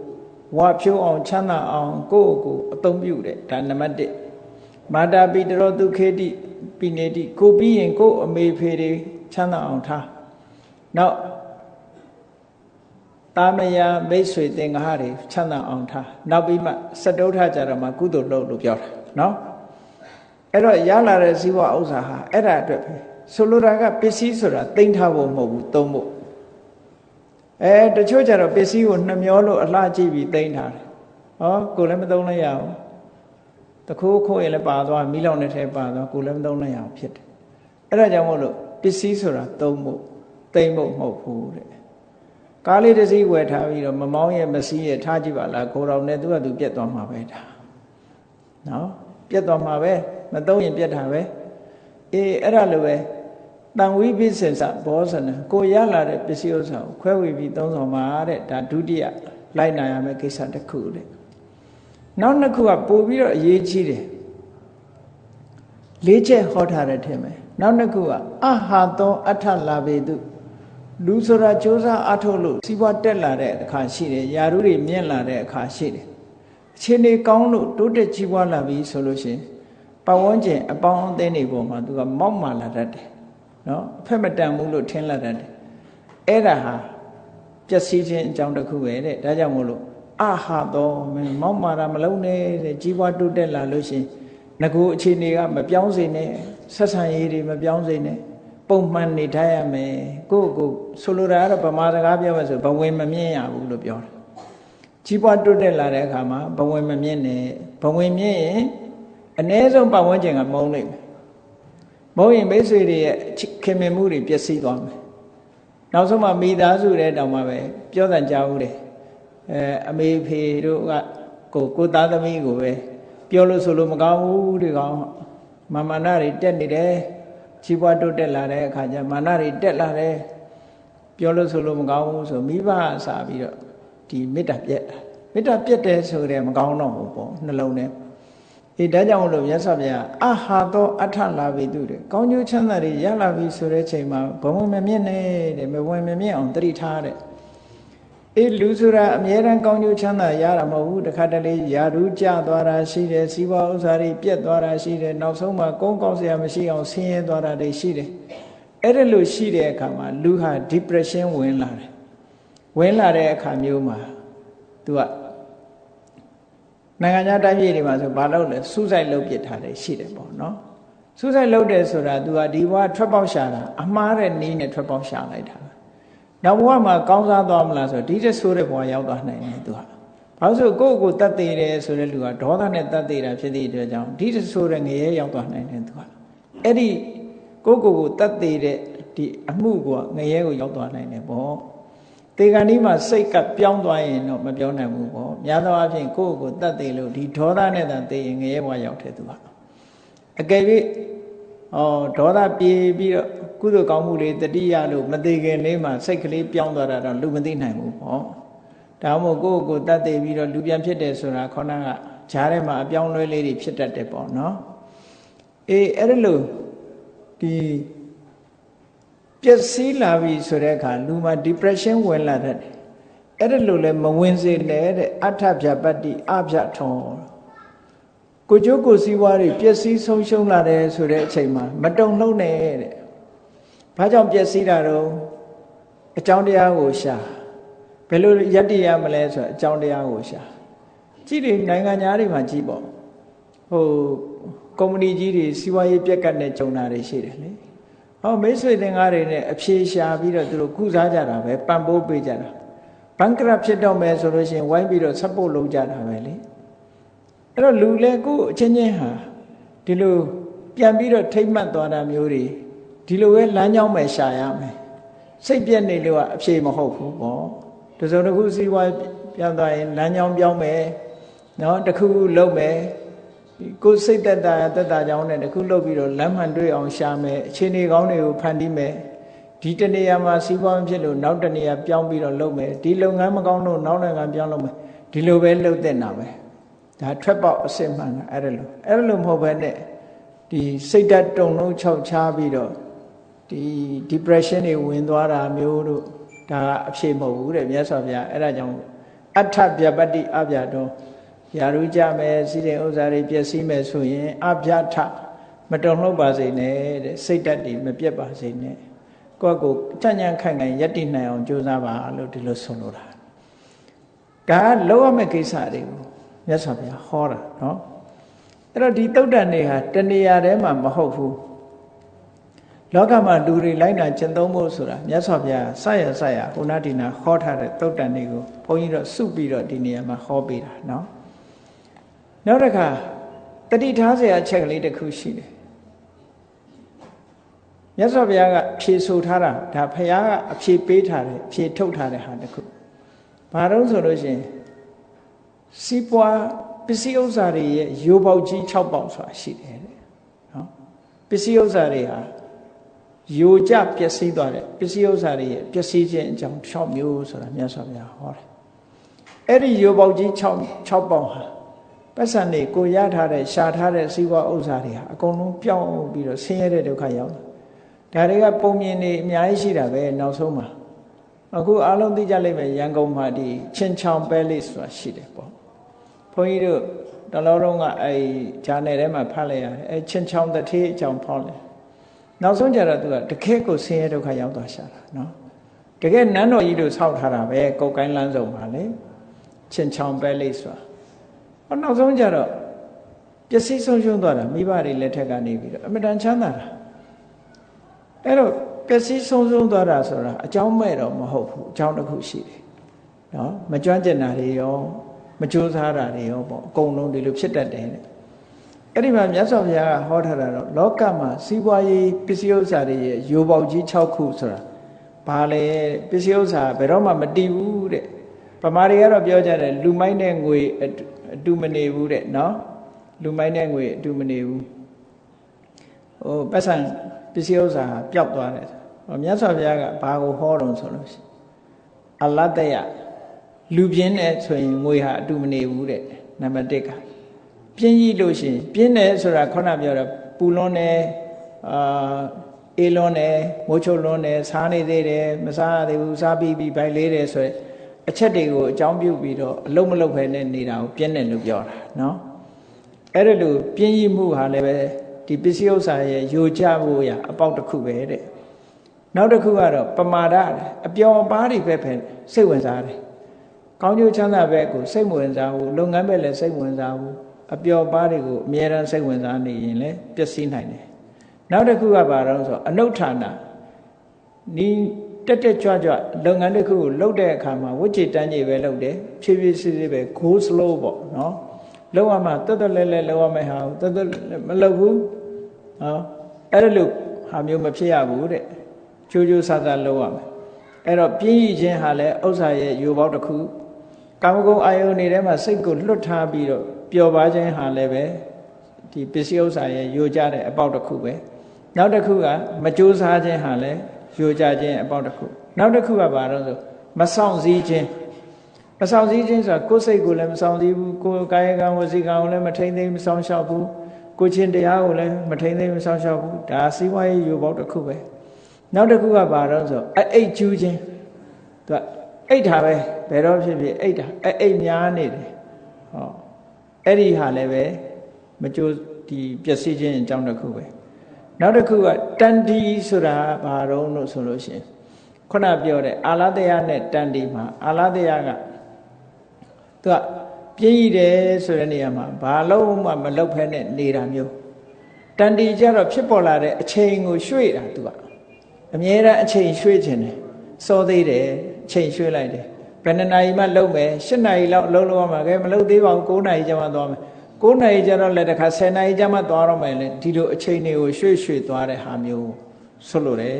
ဝါဖြိုးအောင်ချမ်းသာအောင်ကိုယ့်ကိုအသုံးပြုတယ်ဒါနံပါတ်1မာတာပိတရောဒုခေတိပိနေတိကိုပြီးရင်ကိုယ့်အမေဖေတွေချမ်းသာအောင်ထား နောက်တာမယာမိတ်ဆွေသင်္ဃာတွေချမ်းသာအောင်ထားနောက်ပြီးမှစတုထကြတော့မှကုသိုလ်လုပ်လို့ပြောတာနော်အဲ့တော့ရလာတဲ့ဇီဝဥစ္စာဟာအဲ့ဒါအတွက်ပဲဆိုလိုတာကပစ္စည်းဆိုတာသိမ်းထားဖို့မဟုတ်ဘူးသုံးဖို့တချို့ကြတော့ပစ္စည်းကိုနှမျောလို့အလှကြည့်ပြီးသိမ်းထားတယ်ဟောကိုလည်းမသုံးလိုက်ရအောင်တခိုးခိုးရင်လည်းပါသွားမီးလောင်တဲ့ထဲပါသွားကိုလည်းမသုံးလိုက်ရအောင်ဖြစ်တယ်အဲ့ဒါကြောင့်မို့လို့ပစ္စည်းဆိုတာသုံးဖို့သိမ်းဖို့မဟုတ်ဘူးတဲ့ကားလေးတစ်စီးဝယ်ထားပြီးတော့မမောင်းရဲ့မစီးရဲ့ထားကြည့်ပါလားကိုတော်နဲ့သူကသူပြက်သွားမှာပဲဒါနော်ပြက်သွားမှာပဲမသုံးရင်ပြက်တာပဲအဲ့ဒါလိုပဲတန်ဝိပိစင်္စဘောဇနကိုရလာတဲ့ပစ္စည်းဥစ္စာကိုခွဲဝေပြီးသုံးဆောင်ပါတဲ့ဒါဒုတိယလိုက်နိုင်ရမယ့်ကိစ္စတစ်ခုတဲ့နောက်နှစ်ခုကပို့ပြီးတော့အရေးကြီးတယ်လေးချက်ဟောထားတယ်ထင်မယ်နောက်နှစ်ခုကအဟာသောအထလာပေတုလူဆိုတာကြိုးစားအထုတ်လို့စီးပွားတက်လာတဲ့အခါရှိတယ်ယာရုတွေမြင့်လာတဲ့အခါရှိတယ်အခြေအနေကောင်းလို့တိုးတက်ကြီးပွားလာပြီဆိုလို့ရှိရင်ပတ်ဝန်းကျင်အပေါင်းအသင်းတွေပေါ်မှာသူကမောက်မာလာတတ်တယ်နော်အဖက်မတန်ဘူးလို့ထင်လာတတ်တယ်အဲ့ဒါဟာပျက်စီးခြင်းအကြောင်းတစ်ခုပဲတဲ့ဒါကြောင့်မို့လို့အဟာသောမောက်မာတာမလုံးနဲ့တဲ့ကြီးပွားတိုးတက်လာလို့ရှိရင်ငကိုအခြေအနေကမပြောင်းစေနဲ့ဆက်ဆံရေးတွေမပြောင်းစေနဲ့ပုံမှန်နေထိုင်ရမယ်ကိုဆိုလိုတာကတော့ဗမာစကားပြောမှဆိုဘဝင်မမြင့်ရဘူးလို့ပြောတယ်ကြီးပွားတိုးတက်လာတဲ့အခါမှာဘဝင်မမြင့်နဲ့ဘဝင်မြင့်ရင်အ ਨੇ ဆုံးပတ်ဝန်းကျင်ကမုန်းလိုက်မယ်မုန်းရင်မိတ်ဆွေတွေရဲ့ခင်မင်မှုတွေပျက်စီးသွားမယ်နောက်ဆုံးမှမိသားစုတဲ့တောင်မှပဲပြောတန်ကြဘူးတယ်အမေဖေတို့ကကိုသားသမီးကိုပဲပြောလို့ဆိုလို့မကောင်းဘူးဒီကောင်မာနတွေတက်နေတယ်ကြီးပွားတိုးတက်လာတဲ့အခါကျမာနတွေတက်လာတယ်ပြောလို့ဆိုလို့မကောင်းဘူးဆိုမိဘအစားပြီးတော့ဒီမေတ္တာပြက်တယ်ဆိုတဲ့မကောင်းတော့ဘူးပေါ့နှလုံးထဲဒါကြောင့်လို့မြတ်စွာဘုရားအဟာသောအထလာပေတုတဲ့ကောင်းကျိုးချမ်းသာတွေရလာပြီဆိုတဲ့ချိန်မှာဘဝင်မမြင့်နဲ့တဲ့မဝင်မမြင့်အောင်တတိထားတဲ့လူဆိုတာအမြဲတမ်းကောင်းကျိုးချမ်းသာရတာမဟုတ်ဘူးတခါတလေယာရုကျသွားတာရှိတယ်စီးပွားဥစ္စာတွေပြက်သွားတာရှိတယ်နောက်ဆုံးမှာကုန်းကောက်စရာမရှိအောင်ဆင်းရဲသွားတာတွေရှိတယ်အဲ့ဒါလို့ရှိတဲ့အခါမှာလူဟာ depression ဝင်လာတယ်ဝင်လာတဲ့အခါမျိုးမှာသူကနိုင်ငံခြားတိုင်းပြည်တွေမှာဆိုဘာလုပ်လဲစူးစိုက်လုပ်ပစ်ထားတယ်ရှိတယ်ပေါ့နော်စူးစိုက်လုပ်တယ်ဆိုတာသူကဒီဘဝထွက်ပေါက်ရှာတာအမှားတဲ့နည်းနဲ့ထွက်ပေါက်ရှာလိုက်တာနောက်ဘဝမှာကောင်းစားသွားမလားဆိုဒီတဆိုးတဲ့ဘဝရောက်သွားနိုင်တယ်သူကဘာလို့ဆိုကိုယ့်ကိုတတ်သေးတယ်ဆိုတဲ့လူကဒေါသနဲ့တတ်သေးတာဖြစ်သည့်အတွက်ကြောင့်ဒီတဆိုးတဲ့ငရဲရောက်သွားနိုင်တယ်သူကအဲ့ဒီကိုတတ်သေးတဲ့ဒီအမှုကငရဲကိုရောက်သွားနိုင်တယ်ပေါ့တေဂန်ဒီမှာစိတ်ကပြောင်းသွားရင်တော့မပြောနိုင်ဘူးပေါ့များသောအားဖြင့်ကိုတတ်သေးလို့ဒီဒေါသနဲ့သာသိရင်ငရဲဘဝရောက်တယ်သူကအကယ်၍ဒေါသပြေးပြီးတော့ကုသိုလ်ကောင်းမှုတွေတတိယလို့မသိခင်လေးမှာစိတ်ကလေးပြောင်းသွားတာတော့လူမသိနိုင်ဘူးပေါ့ဒါမှမဟုတ်ကိုတတ်သိပြီးတော့လူပြန်ဖြစ်တယ်ဆိုတာခေါင်းကဂျားထဲမှာအပြောင်းလဲလေးတွေဖြစ်တတ်တယ်ပေါ့နော်အဲ့ဒါလို့ဒီပျက်စီးလာပြီဆိုတဲ့အခါလူမှာ depression ဝင်လာတတ်တယ်အဲ့ဒါလို့လည်းမဝင်စေနဲ့တဲ့အထဗျပတ္တိအဗျထောကိုကျိုးကိုစီးပွားတွေပျက်စီးဆုံးရှုံးလာတယ်ဆိုတဲ့အချိန်မှာမတုံ့နှုံနဲ့တဲ့ဘာကြောင့်ပျက်စီးတာတော့အကြောင်းတရားကိုရှာဘယ်လိုယတ္တိရမလဲဆိုအကြောင်းတရားကိုရှာကြည့်လေနိုင်ငံသားတွေမှာကြည့်ပေါ့ကုမ္ပဏီကြီးတွေစီးပွားရေးပြက်ကတ်နဲ့ဂျုံတာတွေရှိတယ်လေမိတ်ဆွေသင်္ကားတွေနဲ့အဖြေရှာပြီးတော့သူတို့ကုစားကြတာပဲပံ့ပိုးပေးကြတာဘန်ကရဖြစ်တော့မယ်ဆိုလို့ရှိရင်ဝိုင်းပြီးတော့ support လုပ်ကြတာပဲလေအဲ့တော့လူလည်းကိုအချင်းချင်းဟာဒီလိုပြန်ပြီးတော့ထိမ့်မှတ်သွားတာမျိုးတွေဒီလိုပဲလမ်းကြောင်းပဲရှာရမယ်စိတ်ပြက်နေလို့ကအဖြေမဟုတ်ဘူးပေါ့တစုံတစ်ခုစီးပွားပြန်သွားရင်လမ်းကြောင်းပြောင်းမယ်နော်တစ်ခုခုလုပ်မယ်ကိုယ်စိတ်သက်သာကြောင်းနဲ့တစ်ခုလုပ်ပြီးတော့လမ်းမှန်တွေ့အောင်ရှာမယ်အခြေအနေကောင်းတွေကိုဖန်တီးမယ်ဒီတနေရာမှာစီးပွားမဖြစ်လို့နောက်တနေရာပြောင်းပြီးတော့လုပ်မယ်ဒီလုပ်ငန်းမကောင်းလို့နောက်နိုင်ငံပြောင်းလုပ်မယ်ဒီလိုပဲလုပ်တဲ့နာပဲဒါထွက်ပေါက်အစစ်မှန်တာအဲ့လိုမဟုတ်ဘဲနဲ့ဒီစိတ်ဓာတ်တုံလုံးခြောက်ခြားပြီးတော့ဒီ depression တွေဝင်သွားတာမျိုးတို့ဒါအဖြစ်မဟုတ်ဘူးတဲ့မြတ်စွာဘုရားအဲ့ဒါကြောင့်အထဗျပတ္တိအဗျတော်ယာရုကြမယ်စီရင်ဥစ္စာတွေပျက်စီးမယ်ဆိုရင်အဗျထမတုံ့နှုတ်ပါစေနဲ့တဲ့စိတ်ဓာတ်တွေမပြတ်ပါစေနဲ့ ကိုယ့်ကိုကြံ့ကြံ့ခိုင်ခိုင်ယက်တည်နိုင်အောင်ကြိုးစားပါလို့ဒီလိုဆိုလိုတာဒါကလောရမယ့်ကိစ္စတွေကိုမြတ်စွာဘုရားဟောတာနော်အဲ့တော့ဒီတုတ်တန်တွေဟာတဏှာထဲမှာမဟုတ်ဘူးလောကမှာလူတွေလိုက်တာကျင့်သုံးဖို့ဆိုတာမြတ်စွာဘုရားစရဟိုနာဒီနာဟောထားတဲ့တုတ်တန်တွေကိုဘုန်းကြီးတို့စုပြီးတော့ဒီနေရာမှာဟောပေးတာနော်နောက်တစ်ခါတတိထားเสียအချက်ကလေးတစ်ခုရှိတယ်မြတ်စွာဘုရားကဖြေဆိုထားတာဒါဘုရားကအဖြေပေးထားတယ်ဖြေထုတ်ထားတဲ့ဟာတစ်ခုဘာလို့ဆိုလို့ရှိရင်စီးပွားပစ္စည်းဥစ္စာတွေရဲ့ရိုးပေါက်ကြီး6ပေါက်ဆိုတာရှိတယ်တဲ့နော်ပစ္စည်းဥစ္စာတွေဟာယိုကျပျက်စီးသွားတဲ့ပစ္စည်းဥစ္စာတွေရဲ့ပျက်စီးခြင်းအကြောင်း6မျိုးဆိုတာမြတ်စွာဘုရားဟောတယ်အဲ့ဒီယိုပေါက်ကြီး6ပေါက်ဟာပတ်စံတွေကိုရထားတဲ့ရှာထားတဲ့စီးပွားဥစ္စာတွေဟာအကုန်လုံးပြောင်းပြီးတော့ဆင်းရဲတဲ့ဒုက္ခရောက်တယ်ဒါတွေကပုံမြင်နေအများကြီးရှိတာပဲနောက်ဆုံးမှာအခုအားလုံးသိကြလိမ့်မယ်ရန်ကုန်မှာဒီချင်းချောင်ပဲလေးဆိုတာရှိတယ်ပေါ့ဘုန်းကြီးတို့တလုံးလုံးကအဲဂျာနယ်ထဲမှာဖတ်လိုက်ရတယ်အဲချင်းချောင်တထေးအကြောင်းဖော်တယ်နောက်ဆုံးကြတော့သူကတကယ်ကိုဆင်းရဲဒုက္ခရောက်သွားရှာတာနော်တကယ်နန်းတော်ကြီးတို့ဆောက်ထားတာပဲကုတ်ကိုင်းလမ်းဆောင်ပါလေချင်းချောင်ပဲလေးဆိုတာနောက်ဆုံးကြတော့ပျက်စီးဆုံးရှုံးသွားတာမိဘတွေလက်ထက်ကနေပြီးတော့အမတန်ချမ်းသာတာအဲ့တော့ပျက်စီးဆုံးရှုံးသွားတာဆိုတာအကြောင်းမဲ့တော့မဟုတ်ဘူးအကြောင်းတစ်ခုရှိတယ်နော်မကြွန့်ကျင်တာတွေရောမကြိုးစားတာတွေရောပေါ့အကုန်လုံးဒီလိုဖြစ်တတ်တယ်တဲ့အဲ့ဒီမှာမြတ်စွာဘုရားကဟောထားတာတော့လောကမှာစီးပွားရေးပစ္စည်းဥစ္စာတွေရဲ့ရိုးပေါက်ကြီး6ခုဆိုတာဘာလဲပစ္စည်းဥစ္စာဘယ်တော့မှမတည်ဘူးတဲ့ဗမာတွေကတော့ပြောကြတယ်လူမိုက်နဲ့ငွေအတူမနေဘူးတဲ့နော်လူမိုက်နဲ့ငွေအတူမနေဘူးဟိုပတ်စံပစ္စည်းဥစ္စာပျောက်သွားတယ်မြတ်စွာဘုရားကဘာကိုဟောတော့ဆိုလို့ရှိရင်အလတ္တယလူပြင်းတဲ့ဆိုရင်ငွေဟာအတူမနေဘူးတဲ့နံပါတ်1ကပြင်းကြီးလို့ရှိရင်ပြင်းတယ်ဆိုတာခုနပြောတော့ပူလွန်းတယ်အေးလွန်းတယ်မိုးချုပ်လွန်းတယ်စားနေသေးတယ်မစားရသေးဘူးစားပြီးဘိုင်လေးတယ်ဆိုရင်အချက်တွေကိုအကြောင်းပြုပြီးတော့အလုံးမလုံးဖဲနဲ့နေတာကိုပြင်းတယ်လို့ပြောတာနော်အဲ့ဒါလို့ပြင်းကြီးမှုဟာလည်းပဲဒီပစ္စည်းဥစ္စာရဲ့ယိုကျဖို့ရအပေါက်တစ်ခုပဲတဲ့နောက်တစ်ခုကတော့ပမာဒအပျော်ပါးတွေပဲစိတ်ဝင်စားတယ်ကောင်းကျိုးချမ်းသာဘက်ကိုစိတ်ဝင်စားဘူးလုပ်ငန်းဘက်လည်းစိတ်ဝင်စားဘူးအပျော်ပါးတွေကိုအမြဲတမ်းစိတ်ဝင်စားနေရင်လည်းပျက်စီးနိုင်တယ်နောက်တစ်ခုကဘာလို့ဆိုအနုဋ္ဌာဏနီးတက်ကြွလုပ်ငန်းတစ်ခုကိုလုပ်တဲ့အခါမှာဝိจิตတန်းကြီးပဲလုပ်တယ်ဖြည်းဖြည်းစစ်စစ်ပဲ go slow ပေါ့နော်လုပ်ရမှာတက်တက်လဲလဲလုပ်ရမယ့်ဟာကိုတက်တက်မလုပ်ဘူးဟောအဲ့ဒါလို့ဟာမျိုးမဖြစ်ရဘူးတဲ့ကြိုးကြိုးဆဆလုပ်ရမယ်အဲ့တော့ပြင်းရခြင်းဟာလည်းဥစ္စာရဲ့ယိုပေါက်တစ်ခုကာမဂုဏ်အာယုန်တွေထဲမှာစိတ်ကိုလွတ်ထားပြီးတော့ပျော်ပါခြင်းဟာလည်းပဲဒီပစ္စည်းဥစ္စာရဲ့ယိုကျတဲ့အပေါက်တစ်ခုပဲနောက်တစ်ခုကမကြိုးစားခြင်းဟာလည်းယိုကျခြင်းအပေါက်တစ်ခုနောက်တစ်ခုကဘာလို့ဆိုမဆောင်စည်းခြင်းဆိုတာကိုယ်စိတ်ကိုလည်းမဆောင်စည်းဘူးကိုယ်ကာယကံဝစီကံကိုလည်းမထိမ့်သိမ်းမဆောင်ရှောက်ဘူးကိုယ်ချင်းတရားကိုလည်းမထိမ့်သိမ်းမဆောင်ရှောက်ဘူးဒါစီးပွားရေးယိုပေါက်တစ်ခုပဲနောက်တစ်ခုကဘာလို့ဆိုအိတ်ကျူးခြင်းသူကအိတ်ထားပဲဘယ်တော့ဖြစ်ဖြစ်အိတ်တာအိတ်များနေတယ်ဟောအဲ့ဒီဟာလည်းပဲမကြိုးဒီပျက်စီးခြင်းအကြောင်းတစ်ခုပဲနောက်တစ်ခုကတန်တီဆိုတာဘာတော့လို့ဆိုလို့ရှိရင်ခုနပြောတဲ့အာလတယနဲ့တန်တီမှာအာလတယကသူကပြင်းရည်တယ်ဆိုတဲ့နေရာမှာဘာလို့မှမလုပ်ဖဲနဲ့နေတာမျိုးတန်တီကျတော့ဖြစ်ပေါ်လာတဲ့အချိန်ကိုရွှေ့တာသူကအမြဲတမ်းအချိန်ရွှေ့ခြင်းတယ်စောသေးတယ်အချိန်ရွှေ့လိုက်တယ်ဘယ်နှစ်နာရီမှလုပ်မယ်7နာရီလောက်အလုပ်လုပ်ရမှာကဲမလုပ်သေးပါဘူး9နာရီကျမှသွားမယ်9နာရီကျတော့လည်းတစ်ခါ10နာရီကျမှသွားတော့မယ်လေဒီလိုအချိန်တွေကိုရွှေ့သွားတဲ့ဟာမျိုးဆိုလို့တယ်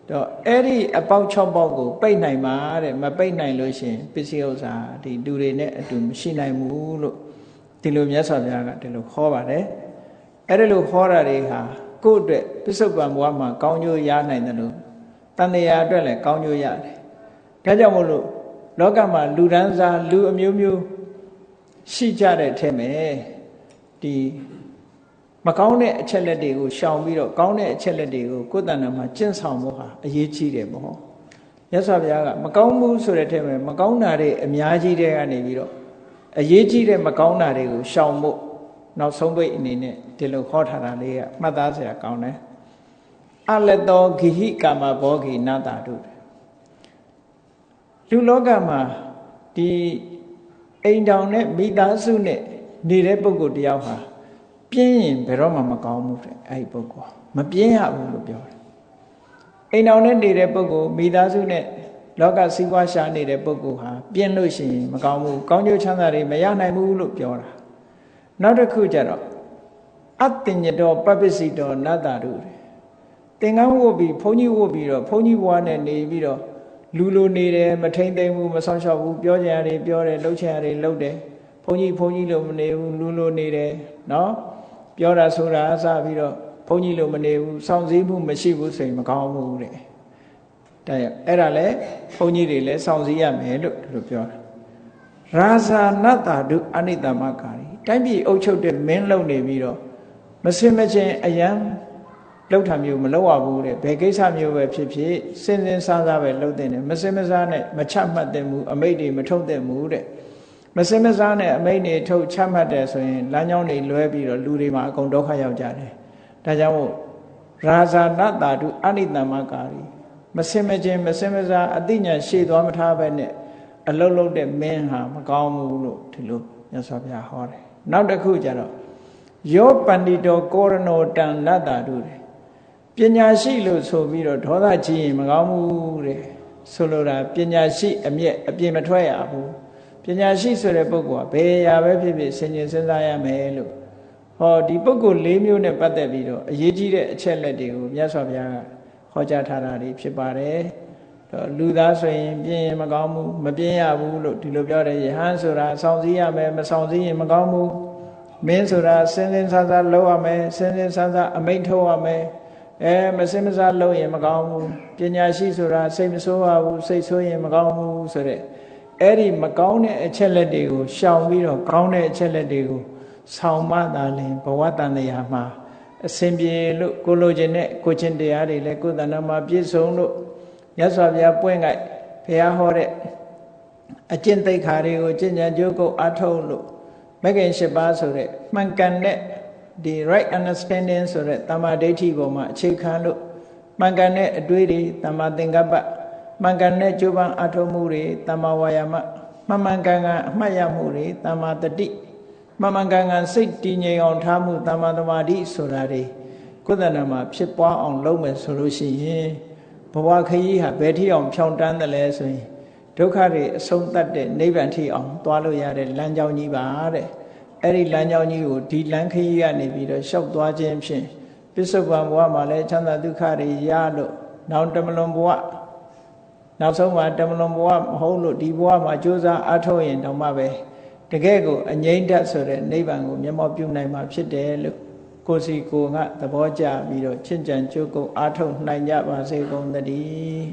တော့အဲ့ဒီအပေါက်6ပေါက်ကိုပိတ်နိုင်မှာတဲ့မပိတ်နိုင်လို့ရှိရင်ပစ္စည်းဥစ္စာဒီလူတွေနဲ့အတူမရှိနိုင်ဘူးလို့ဒီလိုမြတ်စွာဘုရားကဒီလိုခေါ်ပါတယ်အဲ့ဒါလိုခေါ်တာတွေဟာကိုယ့်အတွက်ပစ္စုပန်ဘဝမှာကောင်းကျိုးရနိုင်တယ်လို့တန်တရားအတွက်လည်းကောင်းကျိုးရတယ်ဒါကြောင့်မို့လို့လောကမှာလူဒန်းစားလူအမျိုးမျိုးရှိကြတဲ့အထက်မှာဒီမကောင်းတဲ့အချက်လက်တွေကိုရှောင်ပြီးတော့ကောင်းတဲ့အချက်လက်တွေကိုကိုယ်တဏ္ဍာမှာကျင့်ဆောင်ဖို့ဟာအရေးကြီးတယ်ပေါ့မြတ်စွာဘုရားကမကောင်းမှုဆိုတဲ့ထဲမှာမကောင်းတာတွေအများကြီးတဲ့ကနေပြီးတော့အရေးကြီးတဲ့မကောင်းတာတွေကိုရှောင်ဖို့နောက်ဆုံးပိတ်အနေနဲ့ဒီလိုခေါ်ထားတာလေးကမှတ်သားစရာကောင်းတယ် အလတောဂိဟိကာမဘောဂိနာတာတို့လူလောကမှာဒီအိမ်တောင်နဲ့မိသားစုနဲ့နေတဲ့ပုဂ္ဂိုလ်တယောက်ဟာပြင်းရင်ဘယ်တော့မှမကောင်းဘူးတဲ့အဲ့ဒီပုဂ္ဂိုလ်မပြင်းရဘူးလို့ပြောတယ်အိမ်တောင်နဲ့နေတဲ့ပုဂ္ဂိုလ်မိသားစုနဲ့လောကစီးပွားရှာနေတဲ့ပုဂ္ဂိုလ်ဟာပြင်းလို့ရှိရင်မကောင်းဘူးကောင်းကျိုးချမ်းသာတွေမရနိုင်ဘူးလို့ပြောတာနောက်တစ်ခုကျတော့အတ္တညတောပပ္ပစီတောနတ္တာတို့သင်္ကန်းဝတ်ပြီးဘုန်းကြီးဝတ်ပြီးတော့ဘုန်းကြီးဘွားနဲ့နေပြီးတော့လူလိုနေတယ်မထိမ့်သိမ့်ဘူးမဆောင်ရှောက်ဘူးပြောကြရတယ်ပြောတယ်လှုပ်ချင်ရတယ်လှုပ်တယ်ဘုန်းကြီးလိုမနေဘူးလူလိုနေတယ်နော်ပြောတာဆိုတာအစပြီးတော့ဘုန်းကြီးလိုမနေဘူးစောင့်စည်းမှုမရှိဘူးဆိုရင်မကောင်းဘူးတဲ့ဒါအဲ့ဒါလဲဘုန်းကြီးတွေလည်းစောင့်စည်းရမယ်လို့ဒီလိုပြောတာရာဇာနတ္တာဒုအနိတ္တမကာရီတိုင်းပြည်အုပ်ချုပ်တဲ့မင်းလုံနေပြီးတော့မစင်မချင်းအယံလောက်တာမျိုးမလောက်ရဘူးတဲ့ဘယ်ကိစ္စမျိုးပဲဖြစ်ဖြစ်စဉ်စဉ်စားစားပဲလုပ်တဲ့မစင်မစားနဲ့မချမှတ်တဲ့မူအမိတ်တွေမထုတ်တဲ့မူတဲ့မစင်မစားနဲ့အမိတ်တွေထုတ်ချမှတ်တယ်ဆိုရင်လမ်းကြောင်းတွေလွဲပြီးတော့လူတွေမှာအကုန်ဒုက္ခရောက်ကြတယ်ဒါကြောင့်မို့ရာဇာနတ္တာတုအနိတ္တမကာရီမစင်မချင်းမစင်မစားအတိညာရှေ့သွားမထားပဲနဲ့အလုံးလုံးတဲ့မင်းဟာမကောင်းဘူးလို့ဒီလိုမြတ်စွာဘုရားဟောတယ်နောက်တစ်ခုကျတော့ယောပန္တိတောကောရဏောတံနတ္တာတုပညာရှိလို့ဆိုပြီးတော့ဒေါသကြီးရင်မကောင်းဘူးတဲ့ဆိုလိုတာပညာရှိအမျက်အပြင်မထွက်ရဘူးပညာရှိဆိုတဲ့ပုဂ္ဂိုလ်ကဘယ်ရာပဲဖြစ်ဖြစ်ဆင်ခြင်စဉ်းစားရမယ်လို့ဟောဒီပုဂ္ဂိုလ်၄မျိုးနဲ့ပတ်သက်ပြီးတော့အရေးကြီးတဲ့အချက်လက်တွေကိုမြတ်စွာဘုရားကဟောကြားထားတာတွေဖြစ်ပါတယ်လူသားဆိုရင်ပြင်းရင်မကောင်းဘူးမပြင်းရဘူးလို့ဒီလိုပြောတယ်ယဟန်ဆိုတာစောင့်စည်းရမယ်မဆောင်စည်းရင်မကောင်းဘူးမင်းဆိုတာစဉ်းစဉ်းစားစားလုပ်ရမယ်စဉ်းစဉ်းစားစားအမိန့်ထုတ်ရမယ်မစင်မစားလုပ်ရင်မကောင်းဘူးပညာရှိဆိုတာစိတ်မဆိုးရဘူးစိတ်ဆိုးရင်မကောင်းဘူးဆိုတဲ့အဲ့ဒီမကောင်းတဲ့အချက်လက်တွေကိုရှောင်ပြီးတော့ကောင်းတဲ့အချက်လက်တွေကိုဆောင်မသာလင်ဘဝတန်တရားမှာအစဉ်ပြေလို့ကိုလိုချင်တဲ့ကိုချင်းတရားတွေလည်းကိုယ်တဏ္ဍာမှာပြည့်စုံလို့မြတ်စွာဘုရားပွင့်ကြိုက်ဘုရားဟောတဲ့အကျင့်သိက္ခာတွေကိုကျင့်ကြံကြိုးကုပ်အားထုတ်လို့မဂ္ဂင်၈ပါးဆိုတဲ့မှန်ကန်တဲ့ဒီ right understanding ဆိုတဲ့တမ္မာဒိဋ္ဌိပေါ်မှာအခြေခံလို့မှန်ကန်တဲ့အတွေ့တွေတမ္မာသင်္ကပ္ပမှန်ကန်တဲ့ကြိုးပမ်းအထောက်မှုတွေတမ္မာဝါယာမမှန်ကန်အမှတ်ရမှုတွေတမ္မာတတိမှန်ကန်စိတ်တည်ငြိမ်အောင်ထားမှုတမ္မာသမာဓိဆိုတာတွေကိုယ်တဏ္ဍာမှာဖြစ်ပွားအောင်လုပ်မယ်ဆိုလို့ရှိရင်ဘဝခရီးဟာဘယ်ထိအောင်ဖြောင့်တန်းတယ်လဲဆိုရင်ဒုက္ခတွေအဆုံးသတ်တဲ့နိဗ္ဗာန်ထိအောင်သွားလို့ရတဲ့လမ်းကြောင်းကြီးပါတဲ့အဲ့ဒီလမ်းကြောင်းကြီးကိုဒီလမ်းခရီးကနေပြီးတော့လျှောက်သွားခြင်းဖြင့်ပစ္စုပန်ဘဝမှာလည်းချမ်းသာဒုက္ခတွေရလို့နောက်တမလွန်ဘဝနောက်ဆုံးမှာတမလွန်ဘဝမဟုတ်လို့ဒီဘဝမှာကြိုးစားအားထုတ်ရင်တောင်မှပဲတကယ်ကိုအငြိမ့်တတ်ဆိုတဲ့နိဗ္ဗာန်ကိုမျက်မှောက်ပြုနိုင်မှာဖြစ်တယ်လို့ကိုယ်စီကိုယ်ကသဘောကျပြီးတော့ချင့်ကြံကြိုးကုပ်အားထုတ်နိုင်ကြပါစေကုန်သတည်း